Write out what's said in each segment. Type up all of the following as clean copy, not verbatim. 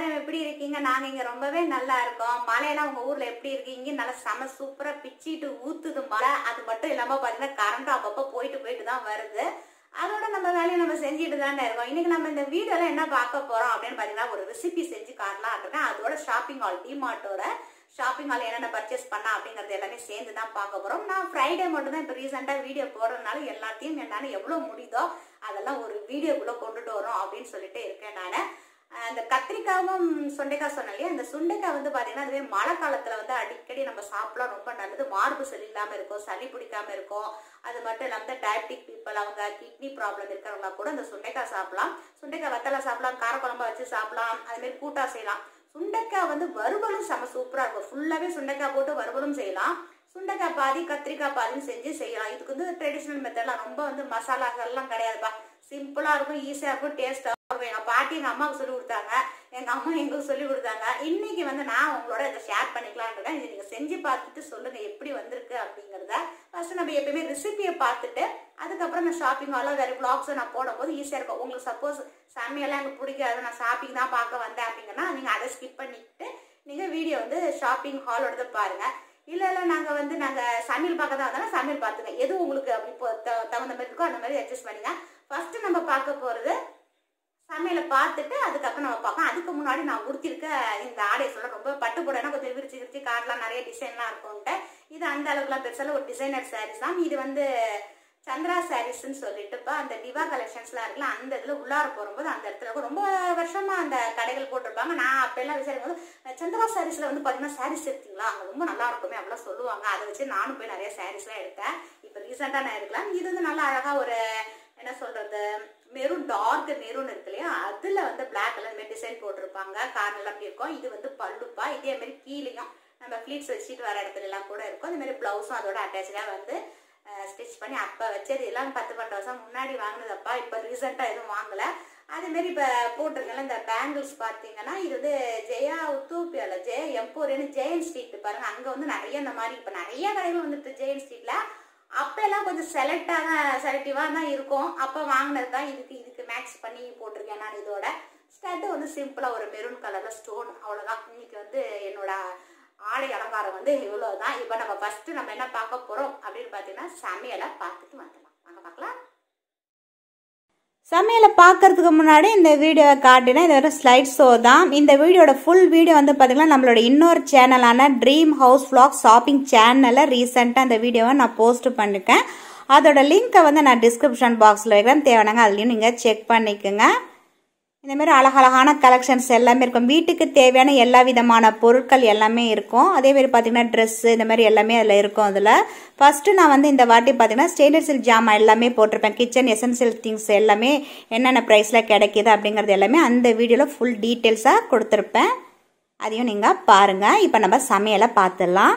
எல்லாரும் எப்படி இருக்கீங்க? நாங்க இங்க ரொம்பவே நல்லா இருக்கோம். மழையெல்லாம் உங்க ஊர்ல எப்படி இருக்கீங்க? நல்லா செம சூப்பரா பிச்சிட்டு ஊத்துது மழை. அது மட்டும் இல்லாம பாத்தீங்கன்னா கரண்ட் அப்பப்போ போயிட்டு தான் வருது. அதோட நம்ம வேலையை நம்ம செஞ்சுட்டு தானே இருக்கோம். இன்னைக்கு நம்ம இந்த வீடியோல என்ன பார்க்க போறோம் அப்படின்னு பாத்தீங்கன்னா ஒரு ரெசிபி செஞ்சு காட்டலாம் இருக்கேன். அதோட ஷாப்பிங் ஹால் டிமார்ட்டோட ஷாப்பிங் ஹால் என்னென்ன பர்ச்சேஸ் பண்ணா அப்படிங்கறது எல்லாமே சேர்ந்து தான் பார்க்க போறோம். நான் ஃப்ரைடே மட்டும் தான் இப்போ ரீசெண்டா வீடியோ போடுறதுனால எல்லாத்தையும் என்னால எவ்வளவு முடியுதோ அதெல்லாம் ஒரு வீடியோக்குள்ள கொண்டுட்டு வரோம் அப்படின்னு சொல்லிட்டு இருக்கேன் நான். அந்த கத்திரிக்காவும் சுண்டைக்காய் சொன்னேன் இல்லையா, அந்த சுண்டைக்காய் வந்து பாத்தீங்கன்னா அதுவே மழை காலத்துல வந்து அடிக்கடி நம்ம சாப்பிடலாம், ரொம்ப நல்லது. மார்பு சளி இல்லாம இருக்கும், சளி பிடிக்காம இருக்கும். அது மட்டும் இல்லாம டயபெட்டிக் பீப்புள், அவங்க கிட்னி ப்ராப்ளம் இருக்கிறவங்க கூட இந்த சுண்டைக்காய் சாப்பிடலாம். சுண்டைக்காய் வத்தலை சாப்பிடலாம், காரக்குழம்பா வச்சு சாப்பிடலாம், அது மாதிரி கூட்டா செய்யலாம். சுண்டைக்காய் வந்து வறுவலும் செம சூப்பரா இருக்கும். ஃபுல்லாவே சுண்டைக்காய் போட்டு வறுவலும் செய்யலாம். சுண்டைக்காய் பாதி கத்திரிக்காய் பாதியும் செஞ்சு செய்யலாம். இதுக்கு வந்து ட்ரெடிஷனல் மெத்தட்லாம் ரொம்ப வந்து மசாலாக்கள்லாம் கிடையாதுப்பா. சிம்பிளா இருக்கும், ஈஸியா இருக்கும், டேஸ்டா இருக்கும். எங்க பாட்டி எங்க அம்மாவுக்கு சொல்லி கொடுத்தாங்க, எங்க அம்மா எங்களுக்கு சொல்லி கொடுத்தாங்க. இன்னைக்கு வந்து நான் உங்களோட இதை ஷேர் பண்ணிக்கலான் இருக்கேன். இதை நீங்க செஞ்சு பார்த்துட்டு சொல்லுங்க எப்படி வந்திருக்கு அப்படிங்கிறத. ஃபர்ஸ்ட் நம்ம எப்பயுமே ரெசிபியை பார்த்துட்டு அதுக்கப்புறம் நான் ஷாப்பிங் ஹாலோ வேற பிளாக்ஸோ நான் போடும்போது ஈஸியா இருக்கும். உங்களுக்கு சப்போஸ் சமையெல்லாம் எனக்கு பிடிக்காது, நான் ஷாப்பிங் தான் பார்க்க வந்தேன் அப்படிங்கன்னா நீங்க அதை ஸ்கிப் பண்ணிட்டு நீங்க வீடியோ வந்து ஷாப்பிங் ஹாலோட பாருங்க. இல்ல நாங்க சமையல் பார்க்க தான் வந்தாலும் சமையல் பார்த்துங்க. எது உங்களுக்கு அப்படி தகுந்த மாதிரி இருக்கோ அந்த மாதிரி அட்ஜஸ்ட் பண்ணுங்க. ஃபர்ஸ்ட் நம்ம பார்க்க போறது சமையலை பார்த்துட்டு அதுக்கப்புறம் நம்ம பார்க்கலாம். அதுக்கு முன்னாடி நான் உடுத்திருக்க இந்த ஆடையை சொல்ல, ரொம்ப பட்டு போடனா கொஞ்சம் விரிச்சு காட்டலாம், நிறைய டிசைன்லாம் இருக்கும்ட்டு. இது அந்த அளவுக்குலாம் பெருசால ஒரு டிசைனர் சாரீஸ் தான். இது வந்து சந்திரா சாரீஸ்ன்னு சொல்லிட்டுப்பா அந்த டிவா கலெக்ஷன்ஸ்லாம் இருக்குல்ல, அந்த இதுல உள்ளார போகும்போது அந்த இடத்துல ரொம்ப வருஷமா அந்த கடைகள் போட்டிருப்பாங்க. நான் அப்ப எல்லாம் விசாரிக்கும் போது சந்திரா சாரீஸ்ல வந்து பாத்தீங்கன்னா சாரீஸ் எடுத்தீங்களா, அங்க ரொம்ப நல்லா இருக்குமே அப்படிலாம் சொல்லுவாங்க. அதை வச்சு நானும் போய் நிறைய சாரீஸ் எல்லாம் எடுத்தேன். இப்ப ரீசெண்டா நான் எடுக்கலாம். இது வந்து நல்லா அழகா ஒரு என்ன சொல்றது, மெரூன் டார்க் மெரூன் இருக்கு இல்லையா, அதுல வந்து பிளாக் கலர் டிசைன் போட்டிருப்பாங்க. கார்னர்ல அப்படி இருக்கும். இது வந்து பல்லுப்பா. இதே மாதிரி கீழேயும் நம்ம ஃபிளீட்ஸ் வச்சுட்டு வர இடத்துல எல்லாம் கூட இருக்கும். அதே மாதிரி பிளவுஸும் அதோட அட்டாச்சா வந்து ஸ்டிச் பண்ணி அப்ப வச்சது எல்லாம் 10-12 வருஷம் முன்னாடி வாங்கினதப்பா. இப்ப ரீசெண்டா எதுவும் வாங்கல. அதே மாதிரி இப்ப போட்டிருக்கல இந்த பேங்கிள்ஸ் பாத்தீங்கன்னா இது வந்து ஜெயா உத்தூப்பியால ஜெய எம்போரியன் ஜெயன் ஸ்ட்ரீட் பாருங்க. அங்க வந்து நிறைய இந்த மாதிரி இப்ப நிறைய கடைகள் வந்துட்டு ஜெயன் ஸ்ட்ரீட்ல. அப்ப எல்லாம் கொஞ்சம் செலக்டிவா தான் இருக்கும். அப்ப வாங்கினது தான். இதுக்கு மேட்ச் பண்ணி போட்டிருக்கேன் நான். இதோட ஸ்டட் வந்து சிம்பிளா ஒரு மெரூன் கலர்ல ஸ்டோன், அவ்வளவுதான். இன்னைக்கு வந்து என்னோட ஆடை அலங்காரம் வந்து இவ்வளவுதான். இப்ப நம்ம ஃபர்ஸ்ட் நம்ம என்ன பார்க்க போறோம் அப்படின்னு பாத்தீங்கன்னா சமையலை பார்த்துட்டு வந்துடலாம். வாங்க பார்க்கலாம். சமையலை பார்க்கறதுக்கு முன்னாடி இந்த வீடியோவை காட்டினா இது ஒரு ஸ்லைட் ஷோ தான். இந்த வீடியோட ஃபுல் வீடியோ வந்து பார்த்தீங்கன்னா நம்மளோட இன்னொரு சேனலான ட்ரீம் ஹவுஸ் vlog ஷாப்பிங் சேனலில் ரீசெண்டாக அந்த வீடியோவை நான் போஸ்ட் பண்ணிருக்கேன். அதோட லிங்க்கை வந்து நான் டிஸ்கிரிப்ஷன் பாக்ஸில் வைக்கிறேன், தேவையானங்க அதுலேயும் நீங்கள் செக் பண்ணிக்கோங்க. இந்த மாதிரி அழகழகான கலெக்ஷன்ஸ் எல்லாமே இருக்கும். வீட்டுக்கு தேவையான எல்லா விதமான பொருட்கள் எல்லாமே இருக்கும். அதே மாதிரி பார்த்தீங்கன்னா ட்ரெஸ்ஸு இந்த மாதிரி எல்லாமே அதில் இருக்கும். அதில் ஃபர்ஸ்ட்டு நான் வந்து இந்த வாட்டி பார்த்தீங்கன்னா ஸ்டெயின்லெஸ் ஸ்டீல் ஜாமான் எல்லாமே போட்டிருப்பேன். கிச்சன் எசென்சியல் திங்ஸ் எல்லாமே என்னென்ன ப்ரைஸில் கிடைக்கிது அப்படிங்கிறது எல்லாமே அந்த வீடியோவில் ஃபுல் டீட்டெயில்ஸாக கொடுத்துருப்பேன். அதையும் நீங்கள் பாருங்கள். இப்போ நம்ம சமையலை பார்த்துடலாம்.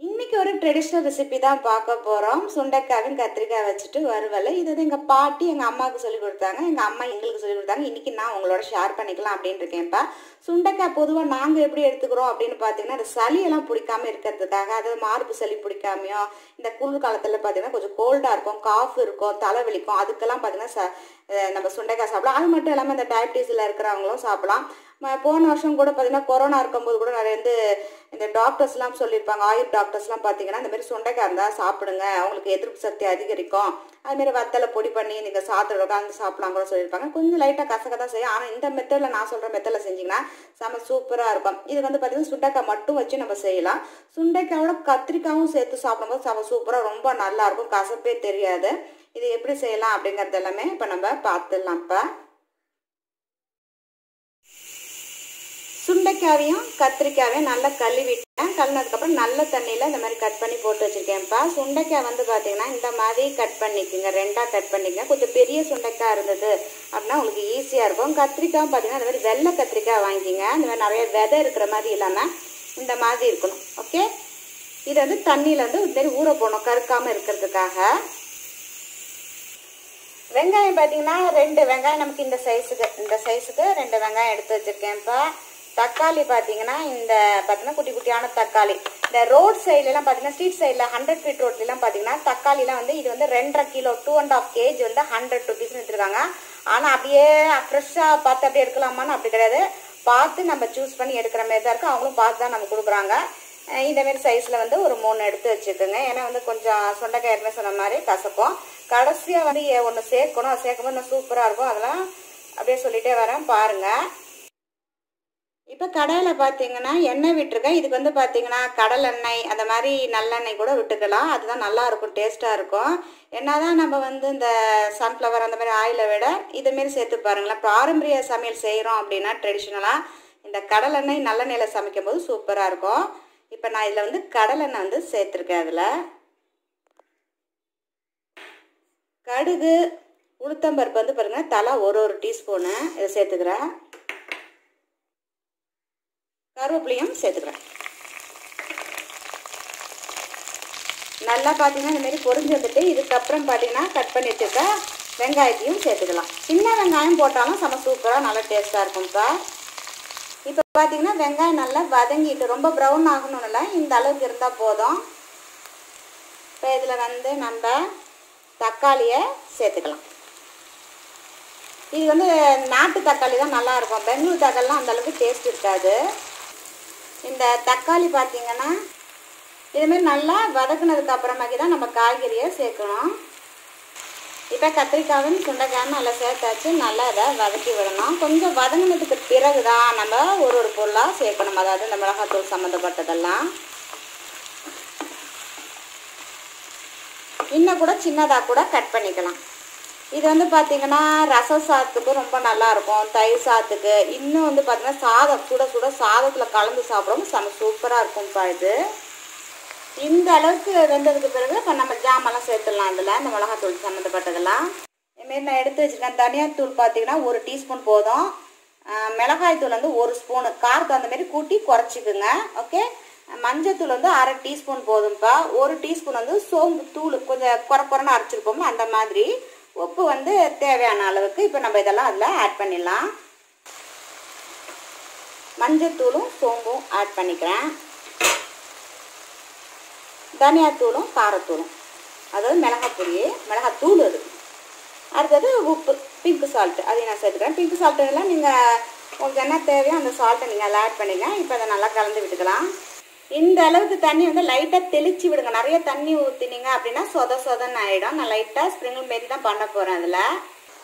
இன்னைக்கு ஒரு ட்ரெடிஷ்னல் ரெசிபி தான் பார்க்க போகிறோம். சுண்டைக்காயும் கத்திரிக்காய் வச்சுட்டு வறுவல். இது வந்து எங்கள் பாட்டி எங்கள் அம்மாவுக்கு சொல்லி கொடுத்தாங்க, எங்கள் அம்மா எங்களுக்கு சொல்லி கொடுத்தாங்க. இன்னைக்கு நான் உங்களோட ஷேர் பண்ணிக்கலாம் அப்படின்னு இருக்கேன்ப்பா. சுண்டைக்காய் பொதுவாக நாங்கள் எப்படி எடுத்துக்கிறோம் அப்படின்னு பார்த்தீங்கன்னா இந்த சளியெல்லாம் பிடிக்காம இருக்கிறதுக்காக, அதாவது மார்பு சளி பிடிக்காமையோ, இந்த குளிர் காலத்தில் பார்த்தீங்கன்னா கொஞ்சம் கோல்டாக இருக்கும், காஃப் இருக்கும், தலைவலிக்கும், அதுக்கெல்லாம் பார்த்தீங்கன்னா நம்ம சுண்டைக்காய் சாப்பிடலாம். அது மட்டும் இல்லாமல் இந்த டயபிட்டிஸில் இருக்கிறவங்களும் சாப்பிடலாம். போன வருஷம் கூட பார்த்தீங்கன்னா கொரோனா இருக்கும்போது கூட நிறைய இந்த டாக்டர்ஸ்லாம் சொல்லியிருப்பாங்க, ஆயுர் டாக்டர்ஸ்லாம் பார்த்தீங்கன்னா இந்த மாதிரி சுண்டைக்காய் இருந்தால் சாப்பிடுங்க, அவங்களுக்கு எதிர்ப்பு சக்தி அதிகரிக்கும். அதுமாரி வத்தலை பொடி பண்ணி நீங்கள் சாப்பிட்டு உட்காந்து சாப்பிடலாம் கூட சொல்லியிருப்பாங்க. கொஞ்சம் லைட்டாக கசக்க தான் செய்யும். ஆனால் இந்த மெத்தடில் நான் சொல்கிற மெத்தடில் செஞ்சிங்கன்னா செம்ம சூப்பராக இருக்கும். இது வந்து பார்த்தீங்கன்னா சுண்டைக்காய் மட்டும் வச்சு நம்ம செய்யலாம். சுண்டைக்காயோட கத்திரிக்காயும் சேர்த்து சாப்பிடும்போது செம்ம சூப்பராக ரொம்ப நல்லாயிருக்கும், கசப்பே தெரியாது. இது எப்படி செய்யலாம் அப்படிங்கிறது எல்லாமே இப்போ நம்ம பார்த்துடலாம். இப்போ சுண்டைக்காவையும் கத்திரிக்காவையும் நல்லா கழுவிட்டேன். கழுவினதுக்கப்புறம் நல்ல தண்ணியில் இந்த மாதிரி கட் பண்ணி போட்டு வச்சுருக்கேன்ப்பா. சுண்டைக்காய் வந்து பார்த்தீங்கன்னா இந்த மாதிரி கட் பண்ணிக்கோங்க, ரெண்டாக கட் பண்ணிக்கங்க. கொஞ்சம் பெரிய சுண்டைக்காய் இருந்தது அப்படின்னா உங்களுக்கு ஈஸியாக இருக்கும். கத்திரிக்காயும் பார்த்தீங்கன்னா இந்த மாதிரி வெள்ளை கத்திரிக்காய் வாங்கிக்கிங்க. இந்த மாதிரி நிறைய விதை இருக்கிற மாதிரி இல்லாமல் இந்த மாதிரி இருக்கணும். ஓகே, இதை வந்து தண்ணியில் வந்து இந்த மாதிரி ஊற போடணும் கருக்காமல் இருக்கிறதுக்காக. வெங்காயம் பார்த்தீங்கன்னா 2 வெங்காயம் நமக்கு இந்த சைஸுக்கு 2 வெங்காயம் எடுத்து வச்சுருக்கேன்ப்பா. தக்காளி பார்த்தீங்கன்னா இந்த பார்த்தீங்கன்னா குட்டி குட்டியான தக்காளி. இந்த ரோட் சைட்லலாம் பார்த்தீங்கன்னா ஸ்ட்ரீட் சைடில் 100 feet ரோட்லாம் பார்த்தீங்கன்னா தக்காளிலாம் வந்து இது வந்து 2.5 கிலோ 2.5 kg வந்து 100 rupees எடுத்துருக்காங்க. ஆனால் அப்படியே ஃப்ரெஷ்ஷாக பார்த்து அப்படியே எடுக்கலாமான்னு அப்படி கிடையாது. பார்த்து நம்ம சூஸ் பண்ணி எடுக்கிற மாதிரி தான் இருக்குது. அவங்களும் பார்த்து தான் நம்ம கொடுக்குறாங்க. இந்தமாரி சைஸில் வந்து ஒரு 3 எடுத்து வச்சுக்கோங்க. ஏன்னா வந்து கொஞ்சம் சுண்டைக்காய் ஏற்கனவே சொன்ன மாதிரி கசக்கும். கடைசியாக வந்து ஒன்று சேர்க்கணும். அது சேர்க்கும்போது இன்னும் சூப்பராக இருக்கும். அதெல்லாம் அப்படியே சொல்லிகிட்டே வரேன் பாருங்கள். இப்போ கடையில் பார்த்தீங்கன்னா எண்ணெய் விட்டுருக்கேன். இதுக்கு வந்து பார்த்தீங்கன்னா கடலெண்ணெய் அந்த மாதிரி நல்லெண்ணெய் கூட விட்டுக்கலாம். அதுதான் நல்லாயிருக்கும், டேஸ்ட்டாக இருக்கும். என்ன தான் நம்ம வந்து இந்த சன்ஃப்ளவர் அந்த மாதிரி ஆயிலை விட இதுமாரி சேர்த்து பாருங்களேன். பாரம்பரிய சமையல் செய்கிறோம் அப்படின்னா ட்ரெடிஷ்னலாக இந்த கடலெண்ணெய் நல்லெண்ணெயில் சமைக்கும் போது சூப்பராக இருக்கும். இப்போ நான் இதில் வந்து கடலெண்ணெய் வந்து சேர்த்துருக்கேன். அதில் கடுகு உளுத்தம்பருப்பு வந்து பாருங்கள் தலா ஒரு டீஸ்பூனு இதை சேர்த்துக்கிறேன். கருவேப்பிலையும் சேர்த்துக்கிறேன். நல்லா பார்த்தீங்கன்னா இந்தமாரி பொரிஞ்சு வந்துட்டு இதுக்கப்புறம் பார்த்தீங்கன்னா கட் பண்ணி வச்சுருக்க வெங்காயத்தையும் சேர்த்துக்கலாம். சின்ன வெங்காயம் போட்டாலும் செம்ம சூப்பராக நல்லா டேஸ்ட்டாக இருக்கும்ப்பா. இப்போ பார்த்தீங்கன்னா வெங்காயம் நல்லா வதங்கிட்டு ரொம்ப ப்ரௌன் ஆகணும்னு இல்லை, இந்த அளவுக்கு இருந்தால் போதும். இப்போ இதில் வந்து நம்ம தக்காளியை சேர்த்துக்கலாம். இது வந்து நாட்டு தக்காளி தான் நல்லாயிருக்கும். பெங்களூர் தக்காளிலாம் அந்தளவுக்கு டேஸ்ட் இருக்காது. இந்த தக்காளி பார்த்தீங்கன்னா இதுமாரி நல்லா வதக்குனதுக்கு அப்புறமாக்கி தான் நம்ம காய்கறியை சேர்க்கணும். இப்போ கத்திரிக்காயும் சுண்டைக்காயும் நல்லா சேர்த்தாச்சு. நல்லா இதை வதக்கி விடணும். கொஞ்சம் வதங்கினதுக்கு பிறகு தான் நம்ம ஒரு பொருளாக சேர்க்கணும். அதாவது இந்த மிளகாத்தூள் சம்மந்தப்பட்டதெல்லாம் இன்னும் கூட சின்னதாக கூட கட் பண்ணிக்கலாம். இது வந்து பார்த்தீங்கன்னா ரசம் சாதத்துக்கு ரொம்ப நல்லாயிருக்கும். தயிர் சாதத்துக்கு இன்னும் வந்து பார்த்தீங்கன்னா சாதம் சுட சுட சாதத்தில் கலந்து சாப்பிடவும் செம்ம சூப்பராக இருக்கும்ப்பா. இது இந்த அளவுக்கு வெந்ததுக்கு பிறகு இப்போ நம்ம ஜாமெல்லாம் சேர்த்துடலாம். அதில் இந்த மிளகாத்தூள் சம்மந்தப்பட்டதெல்லாம் இதுமாரி நான் எடுத்து வச்சுருக்கேன். தனியாத்தூள் பார்த்தீங்கன்னா 1 டீஸ்பூன் போதும். மிளகாய் தூள் வந்து 1 ஸ்பூனு. காரத்தை அந்தமாரி கூட்டி குறைச்சிக்குங்க. ஓகே. மஞ்சத்தூள் வந்து 1/2 டீஸ்பூன் போதும்ப்பா. 1 டீஸ்பூன் வந்து சோம்பு தூள் கொஞ்சம் குறைன்னு அரைச்சிருப்போம்ல அந்த மாதிரி. உப்பு வந்து தேவையான அளவுக்கு. இப்போ நம்ம இதெல்லாம் அதில் ஆட் பண்ணிடலாம். மஞ்சத்தூளும் சோம்பும் ஆட் பண்ணிக்கிறேன். தனியாத்தூளும் காரத்தூளும், அதாவது மிளகாத்தூள் அது. அடுத்தது உப்பு, பிங்க் சால்ட்டு அதையும் நான் சேர்த்துக்கிறேன். பிங்க் சால்ட்டுலாம் நீங்கள் உங்களுக்கு என்ன தேவையோ அந்த சால்ட்டை நீங்கள் அதில் ஆட் பண்ணிங்க. இப்போ அதை நல்லா கலந்து விட்டுக்கலாம். இந்த அளவுக்கு தண்ணி வந்து லைட்டாக தெளித்து விடுங்க. நிறைய தண்ணி ஊற்றினீங்க அப்படின்னா சொதன்னு ஆகிடும். நான் லைட்டாக ஸ்ப்ரிங்கிள் மாரி தான் பண்ண போகிறேன் அதில்.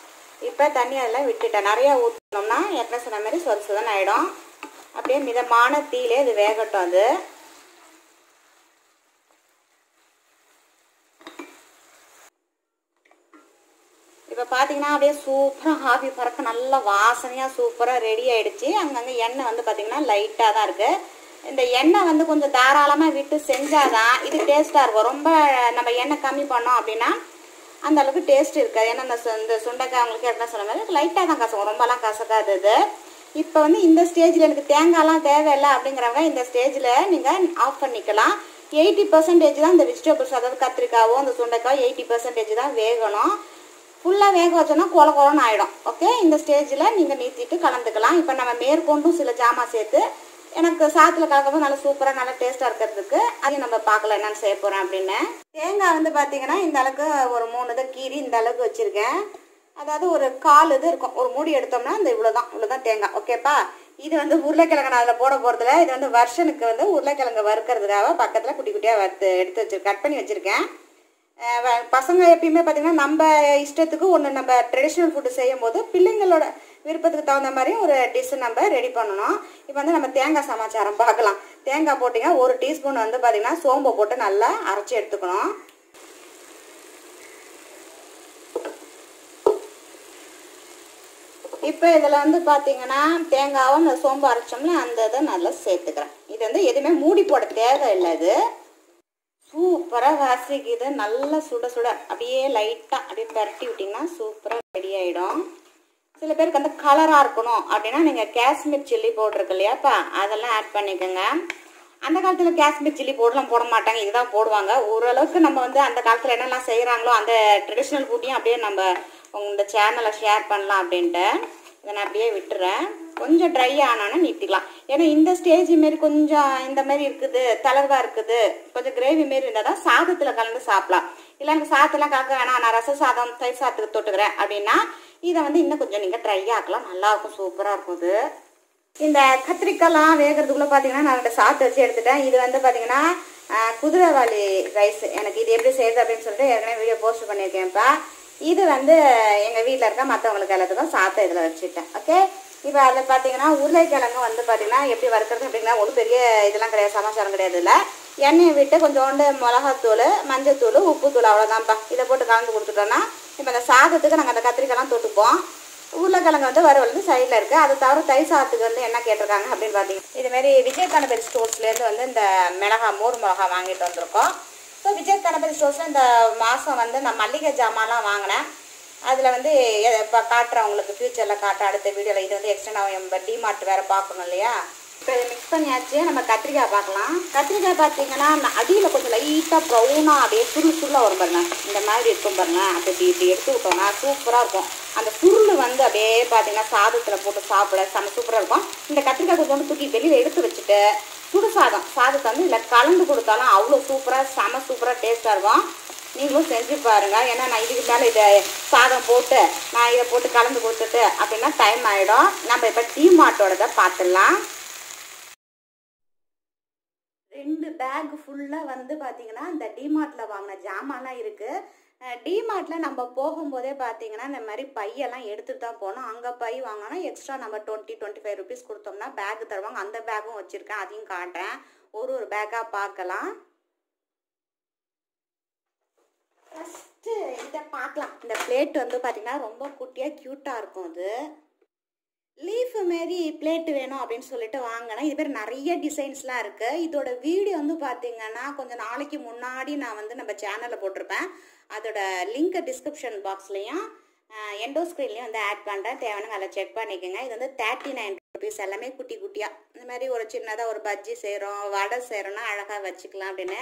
இப்போ தண்ணி அதெல்லாம் விட்டுட்டேன். நிறையா ஊற்றினோம்னா ஏற்கனவே சொன்ன மாதிரி சொதன்னு ஆகிடும். அப்படியே மிதமான தீயிலே இது வேகட்டும். அது இப்போ பார்த்தீங்கன்னா அப்படியே சூப்பராக ஆவி பறக்க நல்லா வாசனையாக சூப்பராக ரெடி ஆகிடுச்சு. அங்கங்கே எண்ணெய் வந்து பார்த்திங்கன்னா லைட்டாக தான் இருக்குது. இந்த எண்ணெய் வந்து கொஞ்சம் தாராளமாக விட்டு செஞ்சாதான் இது டேஸ்ட்டாக இருக்கும். ரொம்ப நம்ம எண்ணெய் கம்மி பண்ணோம் அப்படின்னா அந்த அளவுக்கு டேஸ்ட் இருக்காது. ஏன்னா இந்த சுண்டைக்காய் அவங்களுக்கு என்ன சொன்ன மாதிரி லைட்டாக தான் கசக்கும், ரொம்பலாம் கசக்காது இது. இப்போ வந்து இந்த ஸ்டேஜில் எனக்கு தேங்காய்லாம் தேவையில்லை அப்படிங்கிறவங்க இந்த ஸ்டேஜில் நீங்கள் ஆஃப் பண்ணிக்கலாம். 80% தான் இந்த வெஜிடபிள்ஸ், அதாவது கத்திரிக்காவோ அந்த சுண்டைக்காய் 80% தான் வேகணும். ஃபுல்லாக வேக வச்சோன்னா கொலன்னு ஆகிடும். ஓகே. இந்த ஸ்டேஜில் நீங்கள் நீத்திட்டு கலந்துக்கலாம். இப்போ நம்ம மேற்கொண்டும் சில ஜாமான் சேர்த்து எனக்கு சாத்தில் கலக்கும்போது நல்லா சூப்பராக நல்லா டேஸ்ட்டாக இருக்கிறதுக்கு அதையும் நம்ம பார்க்கலாம் என்னென்னு செய்ய போகிறேன் அப்படின்னு. தேங்காய் வந்து பார்த்தீங்கன்னா இந்த அளவுக்கு ஒரு 3 இதை கீரி இந்த அளவுக்கு வச்சுருக்கேன். அதாவது ஒரு 4 இது இருக்கும். ஒரு மூடி எடுத்தோம்னா இந்த இவ்வளோதான் தேங்காய். ஓகேப்பா. இது வந்து உருளைக்கிழங்கு நான் அதில் போட போகிறதுல இது வந்து வருஷனுக்கு வந்து உருளைக்கிழங்கு வறுக்கிறதுக்காக பக்கத்தில் குட்டி குட்டியாக எடுத்து கட் பண்ணி வச்சுருக்கேன். பசங்க எப்பயுமே பார்த்தீங்கன்னா நம்ம இஷ்டத்துக்கு ஒன்று நம்ம ட்ரெடிஷ்னல் ஃபுட்டு செய்யும் போது பிள்ளைங்களோட விருப்பத்துக்கு தகுந்த மாதிரி ஒரு டிஷ்ஷு நம்ம ரெடி பண்ணணும். இப்போ வந்து நம்ம தேங்காய் சமாச்சாரம் பார்க்கலாம். தேங்காய் போட்டிங்கன்னா 1 டீஸ்பூன் வந்து பார்த்தீங்கன்னா சோம்பை போட்டு நல்லா அரைச்சி எடுத்துக்கணும். இப்போ இதில் வந்து பார்த்தீங்கன்னா தேங்காவும் அந்த சோம்பு அரைச்சோம்னா அந்த இதை நல்லா சேர்த்துக்கிறேன். இது வந்து எதுவுமே மூடி போட தேவையில்லை. இது சூப்பராக வாசிக்குது. நல்லா சுட அப்படியே லைட்டாக அப்படியே பரட்டி விட்டிங்கன்னா சூப்பராக ரெடி ஆகிடும். சில பேருக்கு வந்து கலராக இருக்கணும் அப்படின்னா நீங்கள் காஷ்மீர் சில்லி பவுடர் இருக்கு இல்லையாப்பா, அதெல்லாம் ஆட் பண்ணிக்கோங்க. அந்த காலத்தில் காஷ்மீர் சில்லி பவுடர்லாம் போட மாட்டாங்க, இதுதான் போடுவாங்க. ஓரளவுக்கு நம்ம வந்து அந்த காலத்தில் என்னெல்லாம் செய்கிறாங்களோ அந்த ட்ரெடிஷ்னல் ஃபுட்டையும் அப்படியே நம்ம இந்த சேனலை ஷேர் பண்ணலாம் அப்படின்ட்டு இதை நான் அப்படியே விட்டுறேன். கொஞ்சம் ட்ரை ஆனோன்னா நிறுத்திக்கலாம். ஏன்னா இந்த ஸ்டேஜ் மாரி கொஞ்சம் இந்த மாதிரி இருக்குது, தளர்வாக இருக்குது, கொஞ்சம் கிரேவி மாரி இருந்தால் தான் சாதத்தில் கலந்து சாப்பிடலாம். இல்லை எனக்கு சாதத்தெல்லாம் கலக்க வேணாம், நான் ரச சாதம் தயிர் சாதத்துக்கு தொட்டுக்கிறேன் அப்படின்னா இதை வந்து இன்னும் கொஞ்சம் நீங்கள் ட்ரை ஆக்கலாம். நல்லாயிருக்கும், சூப்பராக இருக்கும். இது இந்த கத்திரிக்காய்லாம் வேகிறதுக்குள்ளே பார்த்தீங்கன்னா நான் 2 சாத்து வச்சு எடுத்துட்டேன். இது வந்து பார்த்தீங்கன்னா குதிரைவாலி ரைஸ். எனக்கு இது எப்படி செய்யுது அப்படின்னு சொல்லிட்டு ஏற்கனவே வீடியோ போஸ்ட் பண்ணியிருக்கேன்ப்பா. இது வந்து எங்கள் வீட்டில் இருக்க மற்றவங்களுக்கு எல்லாத்துக்கும் சாத்தை இதில் வச்சுட்டேன். ஓகே, இப்போ அதில் பார்த்தீங்கன்னா உருளைக்கிழங்கு வந்து பார்த்தீங்கன்னா எப்படி வறுக்கிறது அப்படின்னா ஒரு பெரிய இதெல்லாம் கிடையாது, சமாச்சாரம் கிடையாது. இல்லை, எண்ணெயை விட்டு கொஞ்சோண்டு மிளகாத்தூள், மஞ்சத்தூள், உப்புத்தூள், அவ்வளோதான்ப்பா. இதை போட்டு கலந்து கொடுத்துட்டோன்னா இப்போ அந்த சாதத்துக்கு நாங்கள் அந்த கத்திரிக்காய்லாம் தொட்டுப்போம். உருளைக்கிழங்கு வந்து வறுவல் வந்து சைடில் இருக்குது. அது தவிர தயிர் சாதத்துக்கு வந்து என்ன கேட்டிருக்காங்க அப்படின்னு பார்த்தீங்கன்னா இதுமாரி விஜய் கணபதி ஸ்டோர்ஸ்லேருந்து வந்து இந்த மோர் மிளகா வாங்கிட்டு வந்திருக்கோம். ஸோ விஜய் கணபதி ஸ்டோர்ஸில் இந்த மாதம் வந்து நான் மல்லிகை ஜாமான்லாம் வாங்கினேன். அதில் வந்து இப்போ காட்டுறேன் உங்களுக்கு, ஃப்யூச்சரில் காட்டுறேன் அடுத்த வீடியோவில். இது வந்து எக்ஸ்டெண்ட் ஆகும், நம்ம டிமார்ட் வேறு பார்க்கணும் இல்லையா. இப்போ இதை மிக்ஸ் பண்ணியாச்சு. நம்ம கத்திரிக்காய் பார்க்கலாம். கத்திரிக்காய் பார்த்தீங்கன்னா அடியில் கொஞ்சம் லைட்டாக ப்ரௌனாக அப்படியே சுருளாக வரும் பாருங்க, இந்த மாதிரி இருக்கும் பாருங்க. அப்படி இப்படி எடுத்து விட்டோம்னா சூப்பராக இருக்கும். அந்த சுருள் வந்து அப்படியே பார்த்தீங்கன்னா சாதத்தில் போட்டு சாப்பிட செம்ம சூப்பராக இருக்கும். இந்த கத்திரிக்காய் கொஞ்சம் தூக்கி வெளியில் எடுத்து வச்சுட்டு சுடு சாதத்தை வந்து இதில் கலந்து கொடுத்தாலும் அவ்வளோ சூப்பராக செம்ம சூப்பராக டேஸ்ட்டாக இருக்கும். நீங்களும் செஞ்சு பாருங்கள். ஏன்னா நான் இதுக்கு மேலே இதை சாதம் போட்டு நான் இதை போட்டு கலந்து கொடுத்துட்டு அப்படின்னா டைம் ஆகிடும். நம்ம இப்போ டிமார்ட்டோடதை பார்த்துடலாம். 2 பேக் ஃபுல்லாக வந்து பார்த்தீங்கன்னா இந்த டிமார்ட்டில் வாங்கின ஜாமான்லாம் இருக்குது. டிமார்ட்டில் நம்ம போகும்போதே பார்த்தீங்கன்னா இந்த மாதிரி பையெல்லாம் எடுத்துகிட்டு தான் போகணும். அங்கே பை வாங்கினோன்னா எக்ஸ்ட்ரா நம்ம 20-25 ருபீஸ் கொடுத்தோம்னா பேக் தருவாங்க. அந்த பேக்கும் வச்சுருக்கேன், அதையும் காட்டுறேன். ஒரு பேக்காக பார்க்கலாம். ஃபஸ்ட்டு இதை பார்க்கலாம். இந்த பிளேட் வந்து பார்த்தீங்கன்னா ரொம்ப குட்டியாக க்யூட்டாக இருக்கும். அது லீஃப் மாரி பிளேட் வேணும் அப்படின்னு சொல்லிட்டு வாங்கினேன். இது பேர் நிறைய டிசைன்ஸ்லாம் இருக்குது. இதோட வீடியோ வந்து பார்த்தீங்கன்னா கொஞ்சம் நாளைக்கு முன்னாடி நான் வந்து நம்ம சேனலில் போட்டிருப்பேன். அதோட லிங்க் டிஸ்கிரிப்ஷன் பாக்ஸ்லையும் எண்டோ ஸ்க்ரீன்லையும் வந்து ஆட் பண்ணுறேன். தேவையான அதில் செக் பண்ணிக்கோங்க. இது வந்து 39 ருபீஸ். எல்லாமே குட்டி குட்டியாக இந்த மாதிரி ஒரு சின்னதாக ஒரு பஜ்ஜி செய்கிறோம், வடை செய்கிறோன்னா அழகாக வச்சுக்கலாம் அப்படின்னு.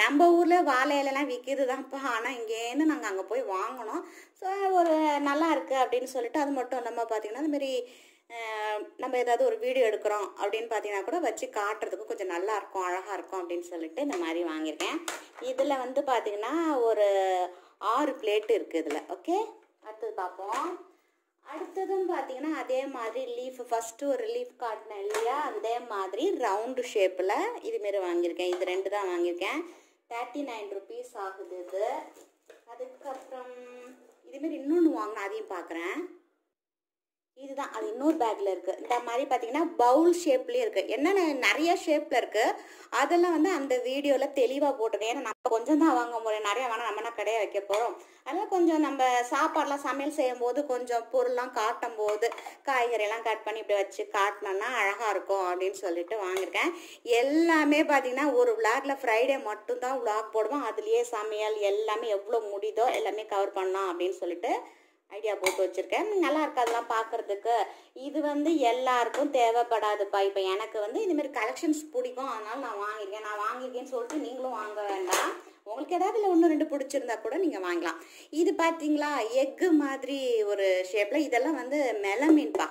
நம்ம ஊரில் வாழை இலைலாம் விற்கிது தான்ப்பா, ஆனால் இங்கேருந்து நாங்கள் அங்கே போய் வாங்கினோம். ஸோ ஒரு நல்லா இருக்குது அப்படின்னு சொல்லிட்டு. அது மட்டும் இல்லாமல் பார்த்தீங்கன்னா இதுமாரி நம்ம ஏதாவது ஒரு வீடியோ எடுக்கிறோம் அப்படின்னு பார்த்தீங்கன்னா கூட வச்சு காட்டுறதுக்கு கொஞ்சம் நல்லா இருக்கும், அழகாக இருக்கும் அப்படின்னு சொல்லிட்டு இந்த மாதிரி வாங்கியிருக்கேன். இதில் வந்து பார்த்தீங்கன்னா ஒரு 6 பிளேட்டு இருக்குது இதில். ஓகே, அடுத்தது பார்ப்போம். அடுத்ததும் பார்த்தீங்கன்னா அதே மாதிரி லீஃப், ஃபஸ்ட்டு ஒரு லீஃப் காட்டினேன் இல்லையா, அதே மாதிரி ரவுண்டு ஷேப்பில் இதுமாரி வாங்கியிருக்கேன். இது 2 தான் வாங்கியிருக்கேன். 39 ருபீஸ் ஆகுது இது. அதுக்கப்புறம் இதுமாரி இன்னொன்று வாங்கினேன், அதையும் பார்க்குறேன். இதுதான், அது இன்னொரு பேக்கில் இருக்குது. இந்த மாதிரி பார்த்தீங்கன்னா பவுல் ஷேப்லேயே இருக்குது. என்னென்ன நிறைய ஷேப்பில் இருக்குது, அதெல்லாம் வந்து அந்த வீடியோவில் தெளிவாக போட்டுருக்கேன். ஏன்னா நம்ம கொஞ்சம் தான் வாங்க முடியும், நிறையா வேணால் நம்மனா கடையை வைக்க போகிறோம். அதனால் கொஞ்சம் நம்ம சாப்பாடெலாம் சமையல் செய்யும் போது கொஞ்சம் பொருள்லாம் காட்டும் போது காய்கறியெல்லாம் கட் பண்ணி இப்படி வச்சு காட்டினோன்னா அழகாக இருக்கும் அப்படின்னு சொல்லிட்டு வாங்கியிருக்கேன். எல்லாமே பார்த்தீங்கன்னா ஒரு விளாகில் ஃப்ரைடே மட்டும்தான் விளாக் போடுவோம். அதுலேயே சமையல் எல்லாமே எவ்வளோ முடியுதோ எல்லாமே கவர் பண்ணலாம் அப்படின்னு சொல்லிட்டு ஐடியா போட்டு வச்சுருக்கேன். நல்லா இருக்கு அதெல்லாம் பார்க்குறதுக்கு. இது வந்து எல்லாருக்கும் தேவைப்படாதுப்பா. இப்போ எனக்கு வந்து இதுமாரி கலெக்ஷன்ஸ் பிடிக்கும், அதனால் நான் வாங்கியிருக்கேன். நான் வாங்கியிருக்கேன்னு சொல்லிட்டு நீங்களும் வாங்க வேண்டாம். உங்களுக்கு ஏதாவது இல்லை 1-2 பிடிச்சிருந்தா கூட நீங்கள் வாங்கலாம். இது பார்த்தீங்களா எக்கு மாதிரி ஒரு ஷேப்பில். இதெல்லாம் வந்து மெலமீன்பா.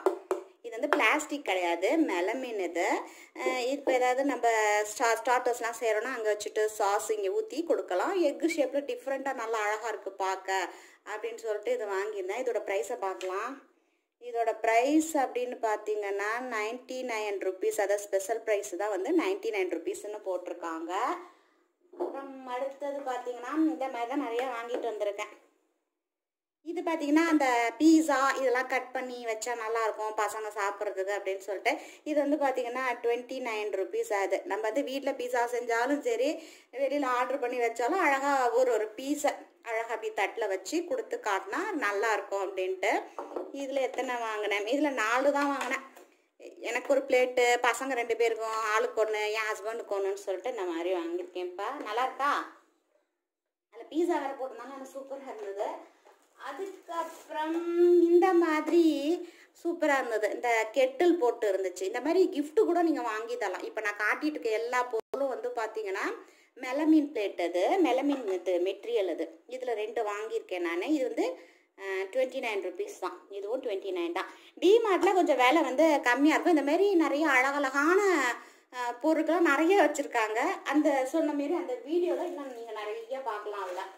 இது வந்து பிளாஸ்டிக் கிடையாது, மெலமீன். இது இப்போ ஏதாவது நம்ம ஸ்டார்டர்ஸ்லாம் செய்கிறோன்னா அங்கே வச்சுட்டு சாஸ் இங்கே ஊற்றி கொடுக்கலாம். எக்கு ஷேப்பில் டிஃப்ரெண்ட்டாக நல்லா அழகாக இருக்குது பார்க்க அப்படின்னு சொல்லிட்டு இதை வாங்கியிருந்தேன். இதோட ப்ரைஸை பார்க்கலாம். இதோட ப்ரைஸ் அப்படின்னு பார்த்தீங்கன்னா 99 ருபீஸ். அதாவது ஸ்பெஷல் ப்ரைஸ் தான் வந்து 99 ருபீஸ்ன்னு போட்டிருக்காங்க. அப்புறம் அடுத்தது பார்த்தீங்கன்னா இந்த மாதிரி தான் நிறையா வாங்கிட்டு வந்திருக்கேன். இது பார்த்தீங்கன்னா அந்த பீஸா இதெல்லாம் கட் பண்ணி வச்சா நல்லாயிருக்கும் பசங்க சாப்பிட்றதுக்கு அப்படின்னு சொல்லிட்டு. இது வந்து பார்த்தீங்கன்னா 29 ருபீஸ் ஆகுது. நம்ம வந்து வீட்டில் பீஸா செஞ்சாலும் சரி, வெளியில் ஆர்டர் பண்ணி வச்சாலும் அழகாக ஒரு பீஸை அழகாக அப்படி தட்டில் வச்சு கொடுத்து காட்டினா நல்லாயிருக்கும் அப்படின்ட்டு. இதில் எத்தனை வாங்கினேன்? இதில் 4 தான் வாங்கினேன். எனக்கு ஒரு பிளேட்டு, பசங்க 2 பேருக்கும் ஆளுக்கு ஒன்று, என் ஹஸ்பண்டுக்கு ஒன்றுன்னு சொல்லிட்டு இந்த மாதிரி வாங்கியிருக்கேன்ப்பா. நல்லா இருக்கா? அதில் பீஸா வேறு போட்டிருந்தாங்க, ஆனால் சூப்பராக இருந்தது. அதுக்கப்புறம் இந்த மாதிரி சூப்பராக இருந்தது. இந்த கெட்டில் போட்டு இருந்துச்சு. இந்த மாதிரி கிஃப்ட்டு கூட நீங்கள் வாங்கி தரலாம். இப்போ நான் காட்டிட்டு இருக்க எல்லா பொருளும் வந்து பார்த்தீங்கன்னா மெலமீன் பிளேட். அது மெலமீன் மெட்டீரியல். அது இதில் 2 வாங்கியிருக்கேன் நான். இது வந்து 29 ருபீஸ் தான். இதுவும் 29 தான். டிமார்ட்டில் கொஞ்சம் விலை வந்து கம்மியாக இருக்கும். இந்த மாதிரி நிறைய அழகழகான பொருட்கள்லாம் நிறைய வச்சுருக்காங்க. அந்த சொன்ன மாரி அந்த வீடியோவில் இன்னும் நீங்கள் நிறைய பார்க்கலாம் அதில்.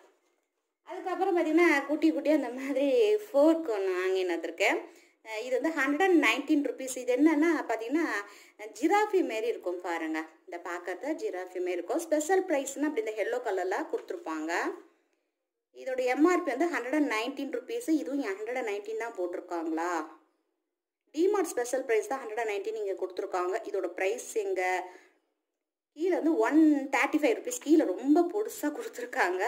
அதுக்கப்புறம் பார்த்திங்கன்னா குட்டி குட்டியாக அந்த மாதிரி ஃபோர்க் ஒன்று வாங்கின்னு வந்திருக்கேன். இது வந்து 119 ருபீஸ். இது என்னென்னா பார்த்தீங்கன்னா ஜிராஃபி மாரி இருக்கும் பாருங்கள். இந்த பார்க்கறது ஜிராஃபி மாரி இருக்கும். ஸ்பெஷல் ப்ரைஸ்னால் அப்படி இந்த எல்லோ கலரில் கொடுத்துருப்பாங்க. இதோட எம்ஆர்பி வந்து 119 ருபீஸ். இதுவும் 119 தான் போட்டிருக்காங்களா? டிமார்ட் ஸ்பெஷல் ப்ரைஸ் தான் 119 இங்கே கொடுத்துருக்காங்க. இதோட ப்ரைஸ் எங்கே கீழே வந்து 135 ருபீஸ். கீழே ரொம்ப பொடுசாக கொடுத்துருக்காங்க.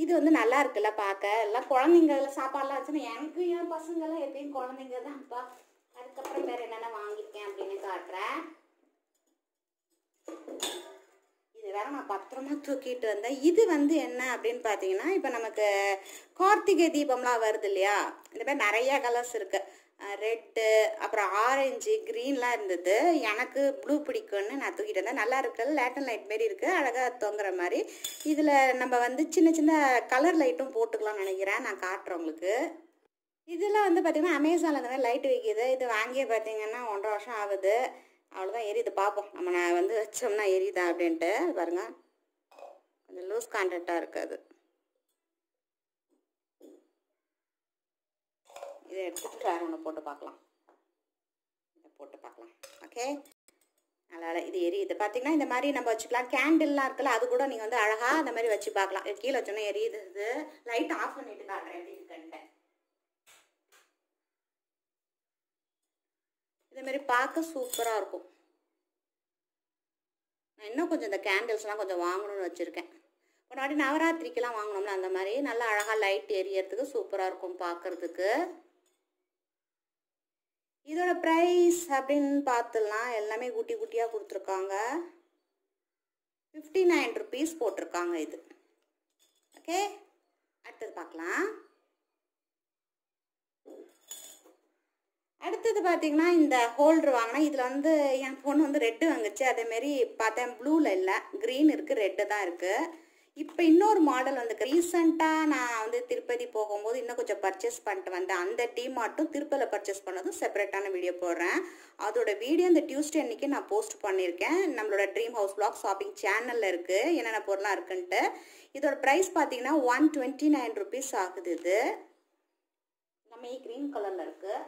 இது வந்து நல்லா இருக்குல்ல பார்க்க. எல்லாம் குழந்தைங்க சாப்பாடுலாம் வச்சுன்னா எனக்கு என் பசங்கள்லாம் எப்பயும் குழந்தைங்க தான்ப்பா. அதுக்கப்புறம் வேறு என்னென்ன வாங்கியிருக்கேன் அப்படின்னு காட்டுறேன். இது வேற நான் பத்திரமா தூக்கிட்டு வந்தேன். இது வந்து என்ன அப்படின்னு பார்த்தீங்கன்னா, இப்போ நமக்கு கார்த்திகை தீபம்லாம் வருது இல்லையா? இந்த மாதிரி நிறைய கலர்ஸ் இருக்கு. ரெட்டு, அப்புறம் ஆரஞ்சு, க்ரீன்லாம் இருந்தது. எனக்கு ப்ளூ பிடிக்கும்னு நான் தூக்கிட்டு வந்தேன். நல்லா இருக்குது. லேட்டன் லைட் மாரி இருக்குது, அழகாக தொங்குற மாதிரி. இதில் நம்ம வந்து சின்ன சின்ன கலர் லைட்டும் போட்டுக்கலாம்னு நினைக்கிறேன். நான் காட்டுறேன் உங்களுக்கு. இதெல்லாம் வந்து பார்த்திங்கன்னா அமேசானில் இந்த மாதிரி லைட்டு வைக்கிது. இது வாங்கியே பார்த்தீங்கன்னா 1.5 வருஷம் ஆகுது. அவ்வளோதான் எரியுது. பார்ப்போம் நம்ம வந்து வச்சோம்னா எரியுதா அப்படின்ட்டு. பாருங்க, கொஞ்சம் லூஸ் கான்டெக்டாக இருக்காது. இதை எடுத்துகிட்டு வேறு ஒன்று போட்டு பார்க்கலாம். இதை போட்டு பார்க்கலாம். ஓகே, அதனால் இது எரியுது. பார்த்தீங்கன்னா இந்த மாதிரி நம்ம வச்சுக்கலாம். கேண்டில்லாம் இருக்குல்ல, அது கூட நீங்கள் வந்து அழகாக அந்த மாதிரி வச்சு பார்க்கலாம். கீழே வச்சோன்னா எரியுது. இது லைட் ஆஃப் பண்ணிட்டு காட்டுறேன் எப்படி இருக்குன்ட்டு. இதேமாரி பார்க்க சூப்பராக இருக்கும். நான் இன்னும் கொஞ்சம் இந்த கேண்டில்ஸ்லாம் கொஞ்சம் வாங்கணும்னு வச்சுருக்கேன். முன்னாடி நவராத்திரிக்கெல்லாம் வாங்கினோம்னா அந்த மாதிரி நல்லா அழகாக லைட் எரியறதுக்கு சூப்பராக இருக்கும் பார்க்குறதுக்கு. இதோட ப்ரைஸ் அப்படின்னு பார்த்துடலாம். எல்லாமே குட்டி குட்டியாக கொடுத்துருக்காங்க. 59 ருபீஸ் போட்டிருக்காங்க இது. ஓகே, அடுத்தது பார்க்கலாம். அடுத்தது பார்த்தீங்கன்னா இந்த ஹோல்டர் வாங்கினா. இதில் வந்து என் பொண்ணு வந்து ரெட்டு வாங்குச்சு. அதேமாரி பார்த்தேன் ப்ளூவில் இல்லை, க்ரீன் இருக்குது, ரெட்டு தான் இருக்குது. இப்போ இன்னொரு மாடல் வந்து ரீசெண்டாக நான் வந்து திருப்பதி போகும்போது இன்னும் கொஞ்சம் பர்ச்சேஸ் பண்ணிட்டு வந்தேன். அந்த டிமார்ட்டும் திருப்பதியில் பர்ச்சேஸ் பண்ணதும் செப்பரேட்டான வீடியோ போடுறேன். அதோட வீடியோ இந்த டியூஸ்டே அன்றைக்கி நான் போஸ்ட் பண்ணியிருக்கேன். நம்மளோட ட்ரீம் ஹவுஸ் வ்ளாக் ஷாப்பிங் சேனலில் இருக்குது, என்னென்ன பொருளாக இருக்குன்ட்டு. இதோட ப்ரைஸ் பார்த்தீங்கன்னா 129 ருபீஸ் ஆகுது. இது நம்ம க்ரீன் கலரில் இருக்குது.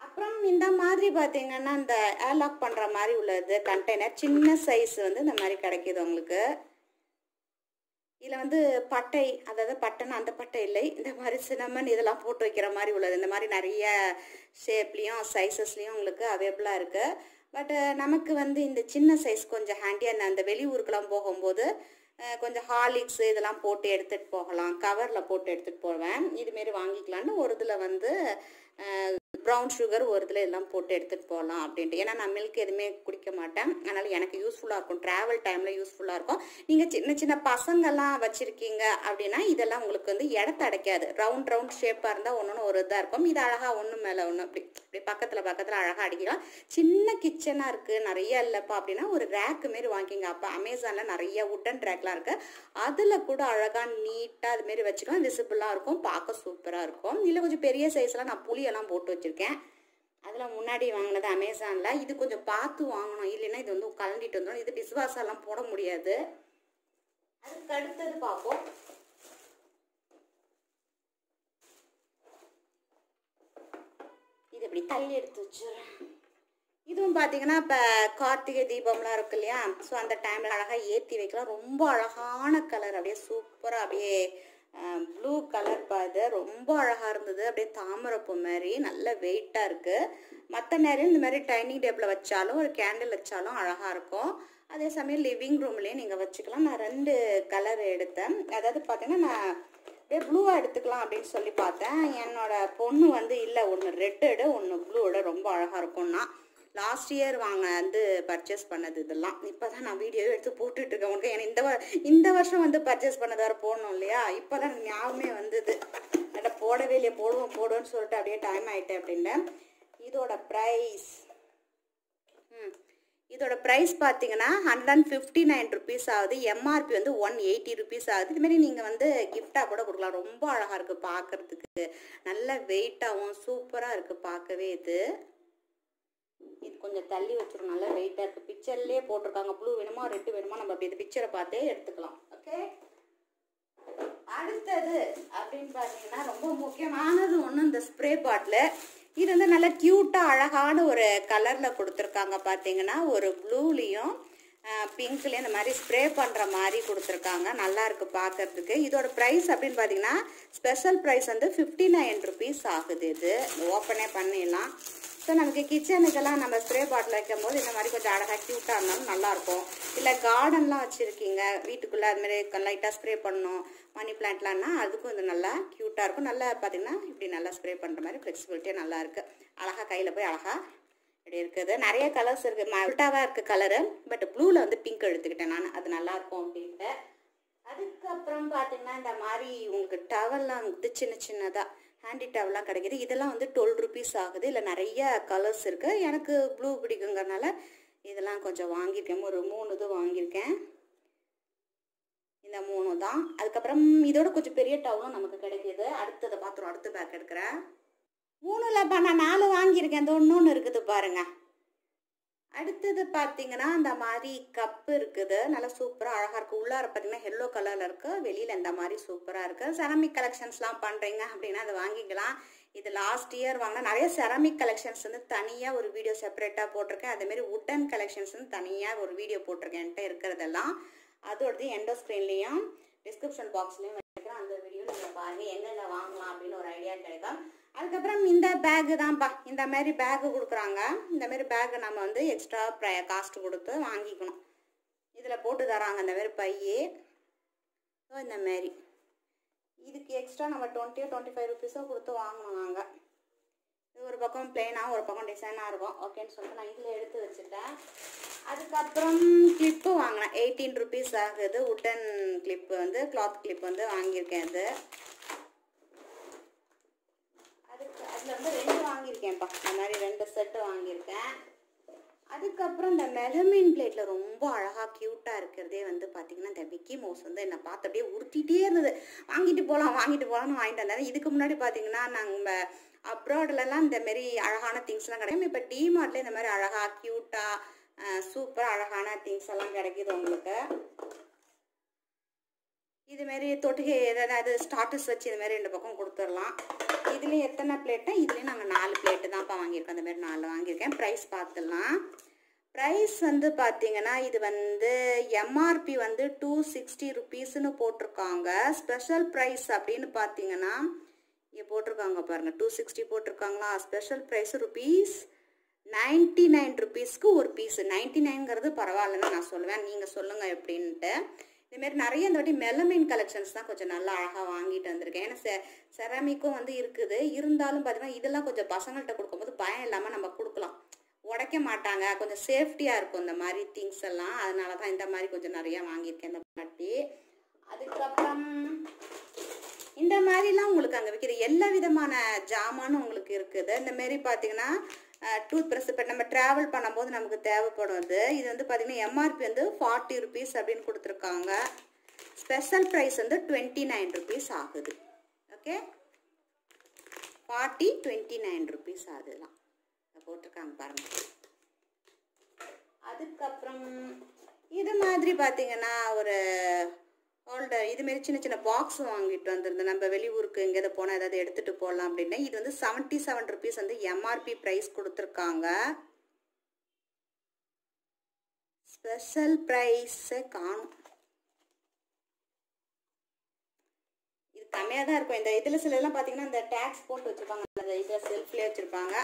அப்புறம் இந்த மாதிரி பார்த்தீங்கன்னா இந்த ஏர்லாக் பண்ணுற மாதிரி உள்ளது கண்டெய்னர், சின்ன சைஸ் வந்து இந்த மாதிரி கிடைக்கிது உங்களுக்கு. இதில் வந்து பட்டை, அதாவது பட்டைன்னா அந்த பட்டை இல்லை, இந்த மாதிரி சினமன் இதெல்லாம் போட்டு வைக்கிற மாதிரி உள்ளது. இந்த மாதிரி நிறைய ஷேப்லேயும் சைஸஸ்லேயும் உங்களுக்கு அவைலபிளாக இருக்குது. பட் நமக்கு வந்து இந்த சின்ன சைஸ் கொஞ்சம் ஹேண்டியாக அந்த வெளியூருக்கெல்லாம் போகும்போது கொஞ்சம் ஹார்லிக்ஸ் இதெல்லாம் போட்டு எடுத்துகிட்டு போகலாம். கவரில் போட்டு எடுத்துகிட்டு போவேன். இதுமாரி வாங்கிக்கலான்னு ஒரு இதில் வந்து ப்ரௌன் சுகர் ஒரு இதில் எல்லாம் போட்டு எடுத்துகிட்டு போகலாம் அப்படின்ட்டு. ஏன்னா நான் மில்க் எதுவுமே குடிக்க மாட்டேன். அதனால் எனக்கு யூஸ்ஃபுல்லாக இருக்கும். ட்ராவல் டைமில் யூஸ்ஃபுல்லாக இருக்கும். நீங்கள் சின்ன சின்ன பசங்கள்லாம் வச்சுருக்கீங்க அப்படின்னா இதெல்லாம் உங்களுக்கு வந்து இடத்த அடைக்காது. ரவுண்ட் ரவுண்ட் ஷேப்பாக இருந்தால் ஒன்று ஒரு இதாக இருக்கும். இது அழகாக ஒன்று மேலே ஒன்று அப்படி அப்படி பக்கத்தில் பக்கத்தில் அழகாக அடிக்கலாம். சின்ன கிச்சனாக இருக்குது, நிறைய இல்லைப்பா அப்படின்னா ஒரு ரேக்கு மாரி வாங்கிங்க. அப்போ அமேசானில் நிறைய உட்டன் ரேக்லாம் இருக்குது. அதில் கூட அழகாக நீட்டாக அதுமாரி வச்சுக்கலாம். விசிபிளாக இருக்கும், பார்க்க சூப்பராக இருக்கும். இல்லை கொஞ்சம் பெரிய சைஸ்லாம் நான் புளியெல்லாம் போட்டு வச்சுருக்கேன். அதில் முன்னாடி வாங்கினது அமேசானில். இது கொஞ்சம் பார்த்து வாங்கணும், இல்லைன்னா இது வந்து கலண்டிட்டு வந்துடும். இது டிஸ்வாஷர்லாம் போட முடியாது. அதுக்கு அடுத்தது பார்ப்போம். இது இப்படி தள்ளி எடுத்து வச்சுறேன். இதுவும் பார்த்தீங்கன்னா இப்போ கார்த்திகை தீபம்லாம் இருக்கு இல்லையா? ஸோ அந்த டைமில் அழகாக ஏற்றி வைக்கலாம். ரொம்ப அழகான கலர், அப்படியே சூப்பராக அப்படியே ப்ளூ கலர் பாது ரொம்ப அழகாக இருந்தது. அப்படியே தாமரைப்பூ மாதிரி நல்ல வெயிட்டாக இருக்குது. மற்ற நேரம் இந்த மாதிரி டைனிங் டேபிளில் வச்சாலும் ஒரு கேண்டில் வச்சாலும் அழகாக இருக்கும். அதே சமயம் லிவிங் ரூம்லேயும் நீங்கள் வச்சுக்கலாம். நான் 2 கலர் எடுத்தேன். அதாவது பார்த்தீங்கன்னா நான் அப்படியே ப்ளூவாக எடுத்துக்கலாம் அப்படின்னு சொல்லி பார்த்தேன். என்னோட பொண்ணு வந்து இல்லை, ஒன்று ரெட் எடு, ஒன்று ப்ளூ எடு, ரொம்ப அழகாக இருக்கும்னா. லாஸ்ட் இயர் வந்து பர்ச்சேஸ் பண்ணது இதெல்லாம். இப்போ தான் நான் வீடியோ எடுத்து போட்டுட்ருக்கேன் உங்களுக்கு. ஏன்னா இந்த வருஷம் வந்து பர்ச்சேஸ் பண்ணது வேறு போடணும் இல்லையா? இப்போ தான் ஞாபகமே வந்தது. அதை போடவே இல்லையா, போடுவோன்னு சொல்லிட்டு அப்படியே டைம் ஆகிட்டேன் அப்படின்னு. இதோட ப்ரைஸ் இதோட ப்ரைஸ் பார்த்தீங்கன்னா 159 ருபீஸ் ஆகுது. எம்ஆர்பி வந்து 180 ருபீஸ் ஆகுது. இதுமாரி நீங்கள் வந்து கிஃப்டாக கூட கொடுக்கலாம். ரொம்ப அழகாக இருக்குது பார்க்குறதுக்கு, நல்ல வெயிட்டாகவும் சூப்பராக இருக்குது பார்க்கவே. இது கொஞ்சம் தள்ளி வச்சிடும், நல்லா வெயிட்டாக இருக்குது. பிக்சர்லேயே போட்டிருக்காங்க, ப்ளூ வேணுமா ரெட்டு வேணுமா நம்ம அப்படி இந்த பிக்சரை பார்த்தே எடுத்துக்கலாம். ஓகே, அடுத்தது அப்படின்னு பார்த்தீங்கன்னா ரொம்ப முக்கியமானது ஒன்று, இந்த ஸ்ப்ரே பாட்டில். இது வந்து நல்லா க்யூட்டாக அழகான ஒரு கலரில் கொடுத்துருக்காங்க. பார்த்தீங்கன்னா ஒரு ப்ளூலேயும் பிங்க்லேயும் இந்த மாதிரி ஸ்ப்ரே பண்ணுற மாதிரி கொடுத்துருக்காங்க. நல்லா இருக்குது பார்க்கறதுக்கு. இதோட ப்ரைஸ் அப்படின்னு பார்த்தீங்கன்னா ஸ்பெஷல் ப்ரைஸ் வந்து 59 ருபீஸ் ஆகுது. இது ஓப்பனே பண்ணிடலாம். ஸோ நமக்கு கிச்சனுக்கெல்லாம் நம்ம ஸ்ப்ரே பாட்டில் வைக்கும் போது இந்த மாதிரி கொஞ்சம் அழகாக க்யூட்டாக இருந்தாலும் நல்லாயிருக்கும். இல்லை கார்டன்லாம் வச்சுருக்கீங்க வீட்டுக்குள்ளே, அதுமாரி லைட்டாக ஸ்ப்ரே பண்ணணும், மணி பிளான்ட்லாம்னா அதுக்கும் இது நல்லா க்யூட்டாக இருக்கும். நல்லா பார்த்தீங்கன்னா இப்படி நல்லா ஸ்ப்ரே பண்ணுற மாதிரி ஃப்ளெக்சிபிலிட்டியாக நல்லா இருக்குது. அழகாக கையில் போய் அழகாக இப்படி இருக்குது. நிறைய கலர்ஸ் இருக்குது, மல்ட்டாவாக இருக்குது கலரு. பட் ப்ளூவில் வந்து பிங்க் எடுத்துக்கிட்டேன் நான், அது நல்லாயிருக்கும் அப்படின்ட்டு. அதுக்கப்புறம் பார்த்தீங்கன்னா இந்த மாதிரி உங்களுக்கு டவல்லாம் வந்து சின்ன சின்னதாக ஹேண்டி டவல்லாம் கிடைக்கிது. இதெல்லாம் வந்து 12 ருபீஸ் ஆகுது. இல்லை நிறைய கலர்ஸ் இருக்குது. எனக்கு ப்ளூ பிடிக்குங்கிறதுனால இதெல்லாம் கொஞ்சம் வாங்கியிருக்கேன். ஒரு 3 இது வாங்கியிருக்கேன். இந்த 3 தான். அதுக்கப்புறம் இதோட கொஞ்சம் பெரிய டவலும் நமக்கு கிடைக்கிது. அடுத்ததை பார்த்துரும், அடுத்த பேக் எடுக்கிறேன். 3 இல்லைப்பா, நான் 4 வாங்கியிருக்கேன். இந்த ஒன்று இருக்குது பாருங்க. அடுத்தது பார்த்தீங்கன்னா இந்த மாதிரி கப்பு இருக்குது, நல்லா சூப்பராக அழகாக இருக்குது. உள்ளார பார்த்தீங்கன்னா எல்லோ கலரில் இருக்குது, வெளியில் இந்த மாதிரி சூப்பராக இருக்குது. செராமிக் கலெக்ஷன்ஸ்லாம் பண்ணுறீங்க அப்படின்னா அதை வாங்கிக்கலாம். இது லாஸ்ட் இயர் வாங்கினா நிறைய செராமிக் கலெக்ஷன்ஸ் வந்து தனியாக ஒரு வீடியோ செப்பரேட்டாக போட்டிருக்கேன். அதேமாரி உட்டன் கலெக்ஷன்ஸ் வந்து தனியாக ஒரு வீடியோ போட்டிருக்கேன் என்கிட்ட இருக்கிறதெல்லாம். அதோடது எண்டோ ஸ்க்ரீன்லேயும் டிஸ்கிரிப்ஷன் பாக்ஸ்லேயும் வைக்கிறேன். அந்த வீடியோ நீங்கள் பாருங்கள், எங்கெங்கே வாங்கலாம் அப்படின்னு ஒரு ஐடியா கிடைக்கும். அதுக்கப்புறம் இந்த பேகு தான்ப்பா, இந்த மாதிரி பேகு கொடுக்குறாங்க. இந்த மாதிரி பேகு நம்ம வந்து எக்ஸ்ட்ரா காஸ்ட் கொடுத்து வாங்கிக்கணும். இதில் போட்டு தராங்க இந்த மாதிரி பையே. ஸோ இந்த மாதிரி இதுக்கு எக்ஸ்ட்ரா நம்ம 20-25 ருபீஸோ கொடுத்து வாங்கணும் நாங்கள். இது ஒரு பக்கம் பிளெயினாக ஒரு பக்கம் டிசைனாக இருக்கும். ஓகேன்னு சொல்லிட்டு நான் இதில் எடுத்து வச்சுட்டேன். அதுக்கப்புறம் கிளிப்பு வாங்கினேன், 18 ருபீஸ் ஆகுது. உட்டன் கிளிப்பு வந்து கிளாத் கிளிப் வந்து வாங்கியிருக்கேன். அது அதில் வந்து 2 வாங்கியிருக்கேன்ப்பா. இந்த மாதிரி 2 செட்டு வாங்கியிருக்கேன். அதுக்கப்புறம் இந்த மெலமின் பிளேட்டில் ரொம்ப அழகாக க்யூட்டாக இருக்கிறதே வந்து பார்த்திங்கன்னா இந்த மிக்கி மவுஸ் வந்து என்னை பார்த்து அப்படியே உறுத்திட்டே இருந்தது. வாங்கிட்டு போகலாம்னு வாங்கிட்டு வந்தேன். இதுக்கு முன்னாடி பார்த்திங்கன்னா நாங்கள் அப்ராட்லலாம் இந்த மாதிரி அழகான திங்ஸ்லாம் கிடைக்கும். இப்போ டிமார்ட்ல இந்த மாதிரி அழகாக க்யூட்டாக சூப்பராக அழகான திங்ஸ் எல்லாம் கிடைக்கிது உங்களுக்கு. இதுமாரி தொட்டுகை ஏதாவது ஸ்டார்டர்ஸ் வச்சு இதுமாரி 2 பக்கம் கொடுத்துடலாம். இதுலேயும் எத்தனை பிளேட்னா இதுலேயும் நாங்கள் 4 பிளேட்டு தான்ப்பா வாங்கியிருக்கோம். அந்த மாதிரி 4 வாங்கியிருக்கேன். ப்ரைஸ் பார்த்துடலாம். ப்ரைஸ் வந்து பார்த்தீங்கன்னா இது வந்து எம்ஆர்பி வந்து 260 ருபீஸ்ன்னு போட்டிருக்காங்க. ஸ்பெஷல் ப்ரைஸ் அப்படின்னு பார்த்தீங்கன்னா இங்கே போட்டிருக்காங்க பாருங்கள், 260 போட்டிருக்காங்களா. ஸ்பெஷல் ப்ரைஸ் ருபீஸ் 99 ருபீஸ்க்கு ஒரு பீஸு. 99ங்கிறது பரவாயில்லன்னு நான் சொல்லுவேன், நீங்கள் சொல்லுங்கள் எப்படின்ட்டு. இதுமாரி நிறைய இந்த வாட்டி மெலமின் கலெக்ஷன்ஸ் தான் கொஞ்சம் நல்லா அழகாக வாங்கிட்டு வந்திருக்கேன். ஏன்னா செராமிக்கும் வந்து இருக்குது. இருந்தாலும் பார்த்தீங்கன்னா இதெல்லாம் கொஞ்சம் பசங்கள்கிட்ட கொடுக்கும்போது பயம் இல்லாமல் நம்ம கொடுக்கலாம், உடைக்க மாட்டாங்க, கொஞ்சம் சேஃப்டியாக இருக்கும் இந்த மாதிரி திங்ஸ் எல்லாம். அதனால தான் இந்த மாதிரி கொஞ்சம் நிறையா வாங்கியிருக்கேன் இந்த வாட்டி. அதுக்கப்புறம் இந்த மாதிரிலாம் உங்களுக்கு அங்கே விற்கிற எல்லா விதமான ஜாமானும் உங்களுக்கு இருக்குது. இந்தமாரி பார்த்தீங்கன்னா டூத் ப்ரஷ் இப்போ நம்ம ட்ராவல் பண்ணும்போது நமக்கு தேவைப்படும். இது வந்து பார்த்தீங்கன்னா எம்ஆர்பி வந்து 40 ருபீஸ் அப்படின்னு கொடுத்துருக்காங்க. ஸ்பெஷல் ப்ரைஸ் வந்து 29 ருபீஸ் ஆகுது. ஓகே, 29 ருபீஸ் ஆகுதுலாம் போட்டிருக்காங்க பாருங்கள். அதுக்கப்புறம் இது மாதிரி பார்த்தீங்கன்னா ஒரு ஹோல்டர், இதுமாரி சின்ன சின்ன பாக்ஸ் வாங்கிட்டு வந்திருந்தேன். நம்ம வெளியூருக்கு எங்கேயாவது போனால் ஏதாவது எடுத்துகிட்டு போகலாம் அப்படின்னா. இது வந்து 77 ருபீஸ் வந்து எம்ஆர்பி ப்ரைஸ் கொடுத்துருக்காங்க. ஸ்பெஷல் ப்ரைஸை காணும், இது கம்மியாக தான் இருக்கும். இந்த இதில் சிலலாம் பார்த்தீங்கன்னா இந்த டேக்ஸ் போட்டு வச்சுருப்பாங்க, அந்த இதில் செல்ஃப்லேயே வச்சுருப்பாங்க.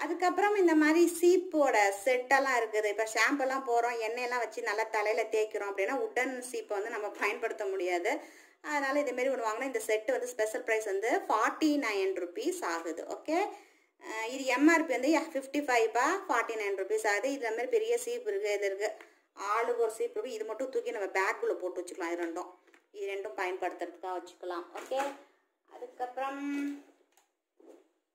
அதுக்கப்புறம் இந்த மாதிரி சீப்போட செட்டெல்லாம் இருக்குது. இப்போ ஷாம்பெல்லாம் போகிறோம், எண்ணெயெல்லாம் வச்சு நல்லா தலையில் தேய்க்கிறோம் அப்படின்னா உட்டன் சீப்பை வந்து நம்ம பயன்படுத்த முடியாது. அதனால் இதேமாரி ஒன்று வாங்கினா இந்த செட்டு வந்து ஸ்பெஷல் ப்ரைஸ் வந்து 49 ருபீஸ் ஆகுது. ஓகே, இது எம்ஆர்பி வந்து 55 49 ருபீஸ் ஆகுது. இது மாதிரி பெரிய சீப் இருக்குது, இது இருக்குது, ஆளுக்கு ஒரு சீப் இருக்குது. இது மட்டும் தூக்கி நம்ம பேக்குள்ளே போட்டு வச்சுக்கலாம். இது ரெண்டும் பயன்படுத்துறதுக்காக வச்சுக்கலாம். ஓகே, அதுக்கப்புறம்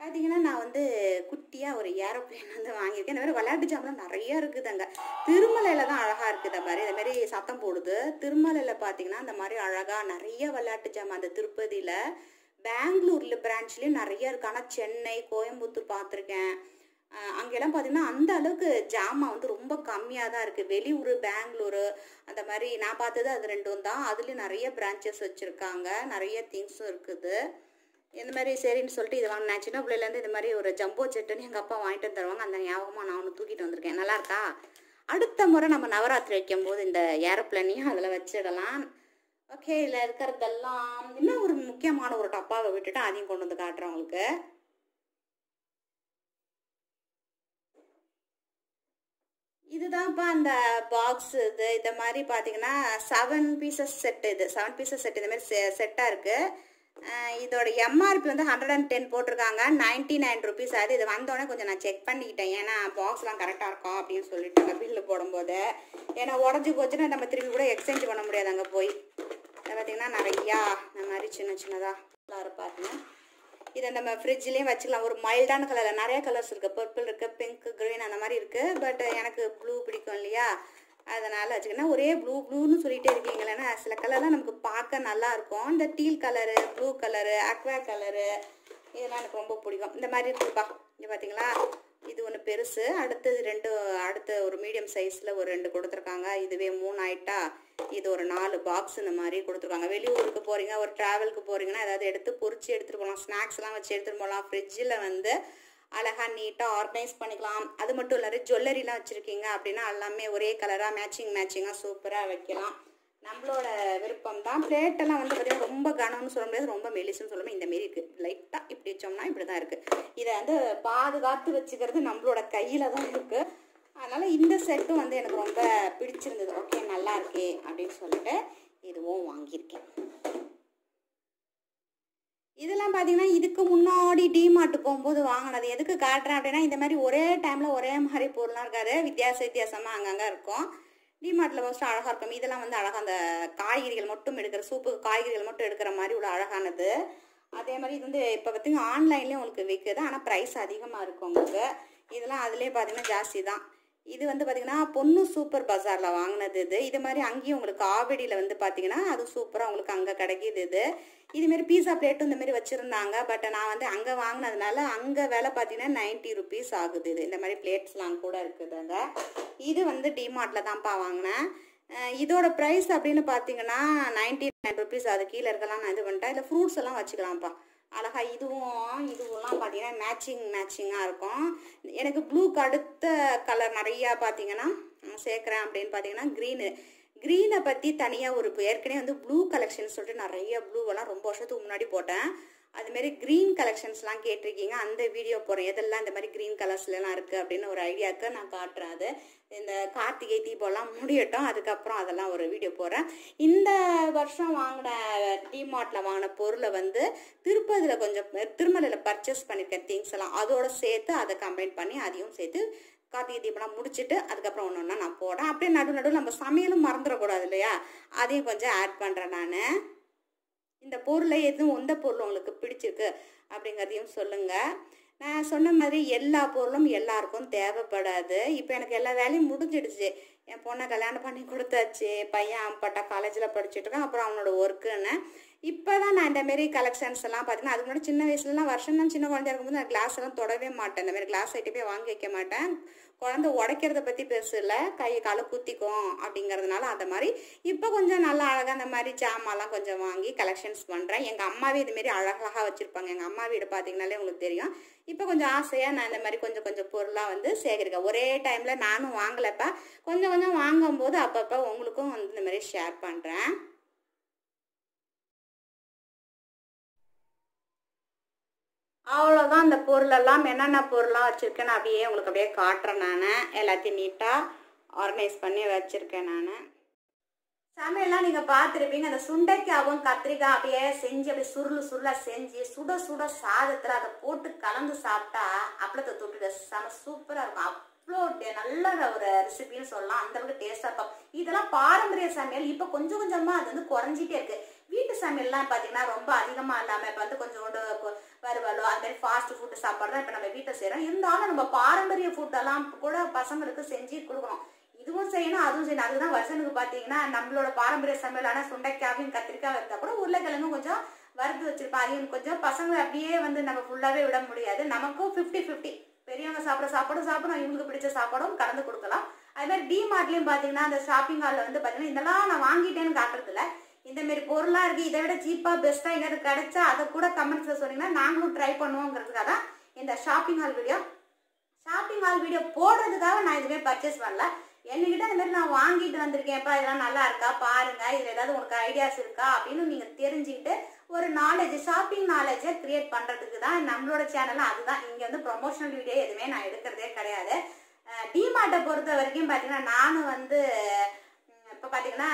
பார்த்தீங்கன்னா நான் வந்து குட்டியாக ஒரு ஏரோப்ளேன் வந்து வாங்கியிருக்கேன். இந்த மாதிரி விளையாட்டு ஜாமெலாம் நிறைய இருக்குது அங்கே. திருமலையில் தான் அழகாக இருக்குது. இந்த மாதிரி சத்தம் போடுது. திருமலையில் பார்த்தீங்கன்னா இந்த மாதிரி அழகாக நிறைய விளையாட்டு ஜாமான். அந்த திருப்பதியில், பெங்களூரில் பிரான்ச்லேயும் நிறைய இருக்குது. ஆனால் சென்னை, கோயம்புத்தூர் பார்த்துருக்கேன். அங்கெல்லாம் பார்த்தீங்கன்னா அந்த அளவுக்கு ஜாமான் வந்து ரொம்ப கம்மியாக தான் இருக்குது. வெளியூர், பெங்களூரு அந்த மாதிரி நான் பார்த்தது அது 2ம் தான். அதுலேயும் நிறைய பிரான்ச்சஸ் வச்சுருக்காங்க. நிறைய திங்ஸும் இருக்குது. இந்த மாதிரி சரின்னு சொல்லிட்டு இதை வாங்க. நான் சின்ன பிள்ளையிலேருந்து இந்த மாதிரி ஒரு ஜம்போ செட்டுன்னு எங்கள் அப்பா வாங்கிட்டு வந்து தருவாங்க. அந்த ஞாபகமாக நான் ஒன்று தூக்கிட்டு வந்திருக்கேன். நல்லா இருக்கா? அடுத்த முறை நம்ம நவராத்திரி வைக்கும்போது இந்த ஏரோப்ளேனையும் அதில் வச்சிடலாம். ஓகே, இதில் இருக்கிறதெல்லாம் இன்னும் ஒரு முக்கியமான ஒரு டப்பாவை விட்டுட்டு அதையும் கொண்டு வந்து காட்டுறேன் உங்களுக்கு. இதுதான்ப்பா அந்த பாக்ஸ். இந்த மாதிரி பார்த்தீங்கன்னா 7 பீசஸ் செட்டு. இது 7 பீசஸ் செட். இந்த மாதிரி செட்டாக இருக்குது. இதோட எம்ஆர்பி வந்து 110 போட்டிருக்காங்க. 99 ருபீஸ் ஆகுது. இது வந்தோடனே கொஞ்சம் நான் செக் பண்ணிக்கிட்டேன். ஏன்னா பாக்ஸ்லாம் கரெக்டாக இருக்கும் அப்படின்னு சொல்லிட்டாங்க பில்லு போடும்போது. ஏன்னா உடஞ்சி போச்சுன்னா நம்ம திரும்பி கூட எக்ஸ்சேஞ்ச் பண்ண முடியாது அங்கே போய். இதை பார்த்தீங்கன்னா நிறையா இந்த மாதிரி சின்ன சின்னதாக இருப்பாருங்க. இதை நம்ம ஃப்ரிட்ஜ்லேயும் வச்சுக்கலாம். ஒரு மைல்டான கலரில் நிறைய கலர்ஸ் இருக்குது. பர்பிள் இருக்குது, பிங்க், க்ரீன் அந்த மாதிரி இருக்குது. பட் எனக்கு ப்ளூ பிடிக்கும் இல்லையா, அதனால் வச்சுக்கணும். ஒரே ப்ளூன்னு சொல்லிகிட்டே இருக்கீங்களேன்னா சில கலர்லாம் நமக்கு பார்க்க நல்லா இருக்கும். இந்த deal colour, blue colour, Aqua colour இதெல்லாம் எனக்கு ரொம்ப பிடிக்கும். இந்த மாதிரி இருக்குப்பா. இங்கே பார்த்தீங்களா, இது ஒன்று பெருசு. அடுத்து ஒரு மீடியம் சைஸில் ஒரு 2 கொடுத்துருக்காங்க. இதுவே 3 ஆயிட்டா. இது ஒரு 4 பாக்ஸ் இந்த மாதிரி கொடுத்துருக்காங்க. வெளியூருக்கு போகிறீங்க, ஒரு ட்ராவலுக்கு போகிறீங்கன்னா ஏதாவது எடுத்து பொறிச்சு எடுத்துகிட்டு போகலாம். ஸ்நாக்ஸ்லாம் வச்சு எடுத்துகிட்டு போகலாம். ஃப்ரிட்ஜில் வந்து அழகாக நீட்டாக ஆர்கனைஸ் பண்ணிக்கலாம். அது மட்டும் இல்லை, ஜுவல்லரிலாம் வச்சுருக்கீங்க அப்படின்னா எல்லாமே ஒரே கலராக மேட்சிங்காக சூப்பராக வைக்கலாம். நம்மளோட விருப்பம் தான். பிளேட்டெல்லாம் வந்து பார்த்தீங்கன்னா ரொம்ப கனம்னு சொல்ல முடியாது, ரொம்ப மெலிசுன்னு சொல்ல முடியாது. இந்தமாரி இருக்குது. லைட்டாக இப்படி வச்சோம்னா இப்படி தான் இருக்குது. இதை வந்து பாதுகாத்து வச்சுக்கிறது நம்மளோட கையில் தான் இருக்குது. அதனால் இந்த செட்டும் வந்து எனக்கு ரொம்ப பிடிச்சிருந்தது. ஓகே, நல்லா இருக்கே அப்படின்னு சொல்லிட்டு இதுவும் வாங்கியிருக்கேன். இதெல்லாம் பார்த்தீங்கன்னா இதுக்கு முன்னாடி டிமார்ட் போகும்போது வாங்கினது. எதுக்கு காட்டுறேன் அப்படின்னா, இந்த மாதிரி ஒரே டைமில் ஒரே மாதிரி பொருளாக இருக்காது. வித்தியாசமாக அங்கங்கே இருக்கும். டிமார்ட்டில் ஃபஸ்ட்டு அழகாக இருக்கும். இதெல்லாம் வந்து அழகாக அந்த காய்கறிகள் மட்டும் எடுக்கிற, சூப்புக்கு காய்கறிகள் மட்டும் எடுக்கிற மாதிரி உள்ள அழகானது. அதே மாதிரி இது வந்து இப்போ பார்த்தீங்கன்னா ஆன்லைன்லேயும் உங்களுக்கு விற்குது. ஆனால் ப்ரைஸ் அதிகமாக இருக்கும் உங்களுக்கு. இதெல்லாம் அதிலே பார்த்தீங்கன்னா ஜாஸ்தி தான். இது வந்து பார்த்தீங்கன்னா பொண்ணு சூப்பர் பஜாரில் வாங்கினது. இது மாதிரி அங்கேயும் உங்களுக்கு ஆவடியில் வந்து பார்த்தீங்கன்னா அது சூப்பராக உங்களுக்கு அங்கே கிடைக்கிது. இதுமாரி பீஸா பிளேட்டும் இந்த மாதிரி வச்சுருந்தாங்க. பட் நான் வந்து அங்கே வாங்கினதுனால அங்கே விலை பார்த்தீங்கன்னா 90 ருபீஸ் ஆகுது. இந்த மாதிரி பிளேட்ஸ்லாம் கூட இருக்குதுங்க. இது வந்து டிமார்ட்டில் தான்ப்பா வாங்கினேன். இதோட ப்ரைஸ் அப்படின்னு பார்த்தீங்கன்னா 99 ருபீஸ். அது கீழே இருக்கலாம். நான் இது பண்ணிட்டேன். இதில் ஃப்ரூட்ஸ் எல்லாம் வச்சுக்கலாம்ப்பா. அழகா இதுவெல்லாம் பார்த்தீங்கன்னா மேட்சிங்காக இருக்கும். எனக்கு ப்ளூக்கு அடுத்த கலர் நிறையா பார்த்தீங்கன்னா சேர்க்குறேன் அப்படின்னு பார்த்தீங்கன்னா க்ரீனை பற்றி தனியாக ஒரு ஏற்கனவே வந்து ப்ளூ கலெக்ஷன் சொல்லிட்டு நிறைய ப்ளூவெல்லாம் ரொம்ப வருஷத்துக்கு முன்னாடி போட்டேன். அதுமாரி க்ரீன் கலெக்ஷன்ஸ்லாம் கேட்டிருக்கீங்க. அந்த வீடியோ போடுறேன். எதெல்லாம் இந்த மாதிரி க்ரீன் கலர்ஸ்லாம் இருக்குது அப்படின்னு ஒரு ஐடியாவுக்கு நான் காட்டுறேன். அது இந்த கார்த்திகை தீபம்லாம் முடியட்டும், அதுக்கப்புறம் அதெல்லாம் ஒரு வீடியோ போடுறேன். இந்த வருஷம் வாங்கின டிமார்ட்டில் வாங்கின பொருளை வந்து திருப்பதியில் கொஞ்சம் திருமலையில் பர்ச்சேஸ் பண்ணியிருக்கேன் திங்ஸ் எல்லாம். அதோட சேர்த்து அதை கம்பைன் பண்ணி அதையும் சேர்த்து கார்த்திகை தீபம்லாம் முடிச்சுட்டு அதுக்கப்புறம் ஒன்று ஒன்றா நான் போடுறேன். அப்படியே நடுவில் நம்ம சமையலும் மறந்துடக்கூடாது இல்லையா, அதையும் கொஞ்சம் ஆட் பண்ணுறேன் நான். இந்த பொருளை எந்த பொருள் உங்களுக்கு பிடிச்சிருக்கு அப்படிங்கிறதையும் சொல்லுங்கள். நான் சொன்ன மாதிரி எல்லா பொருளும் எல்லாருக்கும் தேவைப்படாது. இப்போ எனக்கு எல்லா வேலையும் முடிஞ்சிடுச்சு. என் பொண்ணை கல்யாணம் பண்ணி கொடுத்தாச்சு. பையன் பட்டா காலேஜில் படிச்சுட்ருக்கேன். அப்புறம் அவனோட ஒர்க்குன்னு இப்போ தான் நான் இந்தமாரி கலெக்ஷன்ஸ் எல்லாம் பார்த்தீங்கன்னா, அதுக்கு முன்னாடி சின்ன வயசுலலாம் வருஷம் தான் சின்ன குழந்தையா இருக்கும்போது நான் கிளாஸ் எல்லாம் தொடவே மாட்டேன். இந்தமாரி கிளாஸ் ஐட்டமே வாங்கி வைக்க மாட்டேன். குழந்தை உடைக்கிறத பற்றி பெருசு இல்லை, கை காலை குத்திக்கும் அப்படிங்கிறதுனால அந்த மாதிரி இப்போ கொஞ்சம் நல்லா அழகாக அந்த மாதிரி ஜாமான்லாம் கொஞ்சம் வாங்கி கலெக்ஷன்ஸ் பண்ணுறேன். எங்கள் அம்மாவே இதுமாரி அழகாக வச்சுருப்பாங்க. எங்கள் அம்மா வீடு பார்த்தீங்கன்னாலே உங்களுக்கு தெரியும். இப்போ கொஞ்சம் ஆசையாக நான் இந்த மாதிரி கொஞ்சம் பொருளாக வந்து சேகரிக்கேன். ஒரே டைமில் நானும் வாங்கலைப்பா, கொஞ்சம் வாங்கும்போது அப்பப்போ உங்களுக்கும் வந்து இந்த மாதிரி ஷேர் பண்ணுறேன். அவ்வளோதான். அந்த பொருளெல்லாம் என்னென்ன பொருளாக வச்சுருக்கேன்னு அப்படியே உங்களுக்கு அப்படியே காட்டுறேன். நான் எல்லாத்தையும் நீட்டாக ஆர்கனைஸ் பண்ணி வச்சுருக்கேன். நான் சமையல்லாம் நீங்கள் பார்த்துருப்பீங்க. அந்த சுண்டைக்காவும் கத்திரிக்காய் அப்படியே செஞ்சு அப்படியே சுருளாக செஞ்சு சுட சாதத்தில் அதை போட்டு கலந்து சாப்பிட்டா அப்பளத்தை தொட்டுட்டு செம சூப்பராக இருக்கும். அவ்வளோ நல்ல ஒரு ரெசிபின்னு சொல்லலாம். அந்தளவுக்கு டேஸ்ட்டாக இருக்கும். இதெல்லாம் பாரம்பரிய சமையல். இப்போ கொஞ்சமாக அது வந்து குறைஞ்சிட்டே இருக்குது. வீட்டு சமையல்லாம் பார்த்தீங்கன்னா ரொம்ப அதிகமாக இல்லாமல் இப்போ வந்து கொஞ்சோண்டு வறுவலோ அது மாதிரி ஃபாஸ்ட் ஃபுட்டு சாப்பாடு தான் இப்போ நம்ம வீட்டில் செய்கிறோம். இருந்தாலும் நம்ம பாரம்பரிய ஃபுட்டெல்லாம் கூட பசங்களுக்கு செஞ்சு கொடுக்கணும். இதுவும் செய்யணும் அதுவும் செய்யணும். அதுதான் வருஷனுக்கு பார்த்தீங்கன்னா நம்மளோட பாரம்பரிய சமையலான சுண்டைக்காயும் கத்திரிக்காய் இருந்தால் கூட உருளைக்கிழங்கும் கொஞ்சம் வறுத்து வச்சிருப்போம். அதையும் கொஞ்சம் பசங்களை அப்படியே வந்து நம்ம ஃபுல்லாகவே விட முடியாது. நமக்கும் 50-50 பெரியவங்க சாப்பிட்ற சாப்பாடும் சாப்பிடும், இவங்களுக்கு பிடிச்ச சாப்பாடும் கலந்து கொடுக்கலாம். அது மாதிரி டிமார்ட்லயும் பாத்தீங்கன்னா அந்த ஷாப்பிங் ஹால்ல வந்து பாத்தீங்கன்னா இதெல்லாம் நான் வாங்கிட்டேன்னு காட்டுறதுல இந்த மாதிரி பொருளா இருக்கு, இதை விட சீப்பா பெஸ்டா எங்காவது கிடைச்சா அதை கூட கமெண்ட்ஸ்ல சொன்னீங்கன்னா நாங்களும் ட்ரை பண்ணுவோங்கிறதுக்காக தான் இந்த ஷாப்பிங் ஹால் வீடியோ போடுறதுக்காக நான் இதுவே பர்ச்சேஸ் பண்ணல. என்கிட்ட இந்த மாதிரி நான் வாங்கிட்டு வந்திருக்கேன்ப்பா, இதெல்லாம் நல்லா இருக்கா பாருங்க, இதுல ஏதாவது உங்களுக்கு ஐடியாஸ் இருக்கா அப்படின்னு நீங்க தெரிஞ்சுக்கிட்டு ஒரு நாலேஜ் ஷாப்பிங் நாலேஜை கிரியேட் பண்றதுக்கு தான் நம்மளோட சேனல். அதுதான் இங்க வந்து ப்ரொமோஷனல் வீடியோ எதுவுமே நான் எடுக்கிறதே கிடையாது. டிமார்ட்டை பொறுத்த வரைக்கும் பார்த்தீங்கன்னா நானும் வந்து இப்போ பார்த்தீங்கன்னா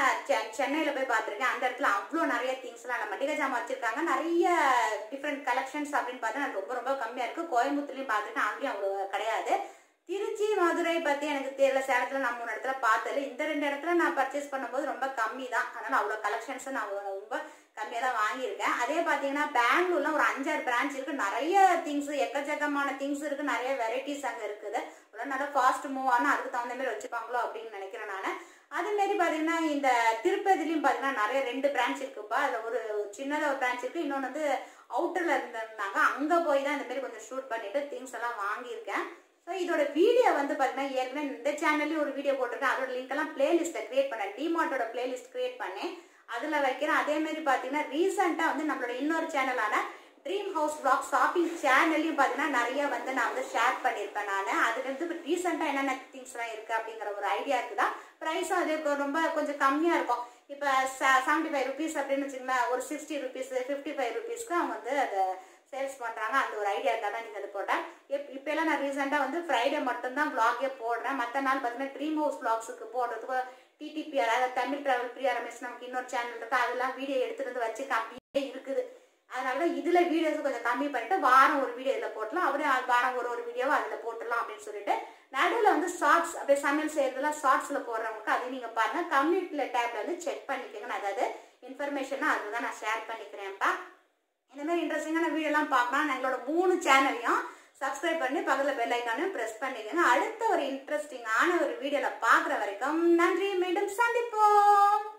சென்னையில் போய் பார்த்துருக்கேன். அந்த இடத்துல அவ்வளோ நிறைய திங்ஸ்லாம் நம்ம மளிகை ஜாமான் வச்சுருக்காங்க, நிறைய டிஃப்ரெண்ட் கலெக்ஷன்ஸ் அப்படின்னு பார்த்தீங்கன்னா ரொம்ப ரொம்ப கம்மியாக இருக்குது. கோயம்புத்தூர்லையும் பார்த்துருக்கேன், அங்கேயும் அவ்வளோ கிடையாது. திருச்சி மதுரை பற்றி எனக்கு தெரியல, சேலத்தில் நான் 3 இடத்துல பார்த்தது. இந்த 2 இடத்துல நான் பர்ச்சேஸ் பண்ணும்போது ரொம்ப கம்மி தான், அதனால் அவ்வளோ கலெக்ஷன்ஸை நான் ரொம்ப கம்மியாக தான் வாங்கியிருக்கேன். அதே பார்த்தீங்கன்னா பெங்களூர்ல ஒரு 5-6 பிரான்ச் இருக்குது, நிறைய திங்ஸ் எக்கச்சக்கமான திங்ஸ் இருக்குது, நிறைய வெரைட்டிஸ் அங்கே இருக்குது. நல்லா ஃபாஸ்ட் மூவ் ஆனால் அதுக்கு தகுந்த மாதிரி வச்சுப்பாங்களோ அப்படின்னு நினைக்கிறேன் நான். அதேமாரி பார்த்தீங்கன்னா இந்த திருப்பதிலையும் பார்த்தீங்கன்னா நிறைய 2 பிரான்ச் இருக்குப்பா. அதில் ஒரு சின்னதாக ஒரு பிரான்ச் இருக்குது, இன்னொன்று வந்து அவுட்டரில் இருந்தாங்க, அங்கே போய் தான் இந்த மாதிரி கொஞ்சம் ஷூட் பண்ணிட்டு திங்ஸ் எல்லாம் வாங்கியிருக்கேன். ஸோ இதோட வீடியோ வந்து பார்த்தீங்கன்னா ஏற்கனவே இந்த சேனல்லையும் ஒரு வீடியோ போட்டிருக்கேன். அதோட லிங்க் எல்லாம் பிளேலிஸ்ட்டை கிரியேட் பண்ணேன், டிமார்ட்டோட பிளேலிஸ்ட் கிரியேட் பண்ணேன், அதில் வைக்கிறேன். அதேமாரி பார்த்தீங்கன்னா ரீசெண்டாக வந்து நம்மளோட இன்னொரு சேனலான ட்ரீம் ஹவுஸ் பிளாக் ஷாப்பிங் சேனல்லையும் பார்த்தீங்கன்னா நிறைய வந்து நான் வந்து ஷேர் பண்ணியிருப்பேன். நான் அதுலேருந்து இப்போ ரீசெண்டாக என்னென்ன திங்ஸ்லாம் இருக்குது அப்படிங்கிற ஒரு ஐடியா இருக்குதா. ப்ரைஸும் அது ரொம்ப கொஞ்சம் கம்மியாக இருக்கும். இப்போ 75 rupees அப்படின்னு வச்சுங்களேன், ஒரு 60 rupees 55 rupeesக்கு அவங்க வந்து அதை சேல்ஸ் பண்ணுறாங்க. அந்த ஒரு ஐடியாக்காக தான் நீங்கள் அது போட்டேன். இப்போலாம் நான் ரீசெண்டாக வந்து ஃப்ரைடே மட்டும்தான் vlog போடுறேன். மற்ற நாள் பார்த்தீங்கன்னா ட்ரீம் ஹவுஸ் vlogsக்கு போடுறதுக்கு டிடிபிஆர் அதாவது தமிழ் டிராவல் பிரியா ரமேஷ் நமக்கு இன்னொரு சேனல் இருக்கு, அதெல்லாம் வீடியோ எடுத்துட்டு வந்து வச்சு கம்மியே இருக்குது. அதனால இதுல வீடியோஸ் கொஞ்சம் கம்மி பண்ணிட்டு வாரம் ஒரு வீடியோ இதுல போட்டலாம், அப்படியே வாரம் ஒரு வீடியோவை அதுல போட்டுடலாம் அப்படின்னு சொல்லிட்டு நடுவில் வந்து ஷார்ட்ஸ் அப்படியே சமையல் செய்யறதுலாம் ஷார்ட்ஸ்ல போடுறவங்களுக்கு அதையும் நீங்க பாருங்க. கம்யூனிட்டில டேப்ல வந்து செக் பண்ணிக்கோங்க, அதாவது இன்ஃபர்மேஷனா அதுதான் நான் ஷேர் பண்ணிக்கிறேன்ப்பா. இந்த மாதிரி இன்ட்ரெஸ்டிங்கான வீடியோலாம் பார்க்கலாம். எங்களோட 3 சேனலையும் சப்ஸ்கிரைப் பண்ணி பக்கத்துல பெல் ஐக்கானையும் பிரஸ் பண்ணிக்கோங்க. அடுத்த ஒரு இன்ட்ரெஸ்டிங்கான ஒரு வீடியோல பாக்குற வரைக்கும் நன்றி, மீண்டும் சந்திப்போம்.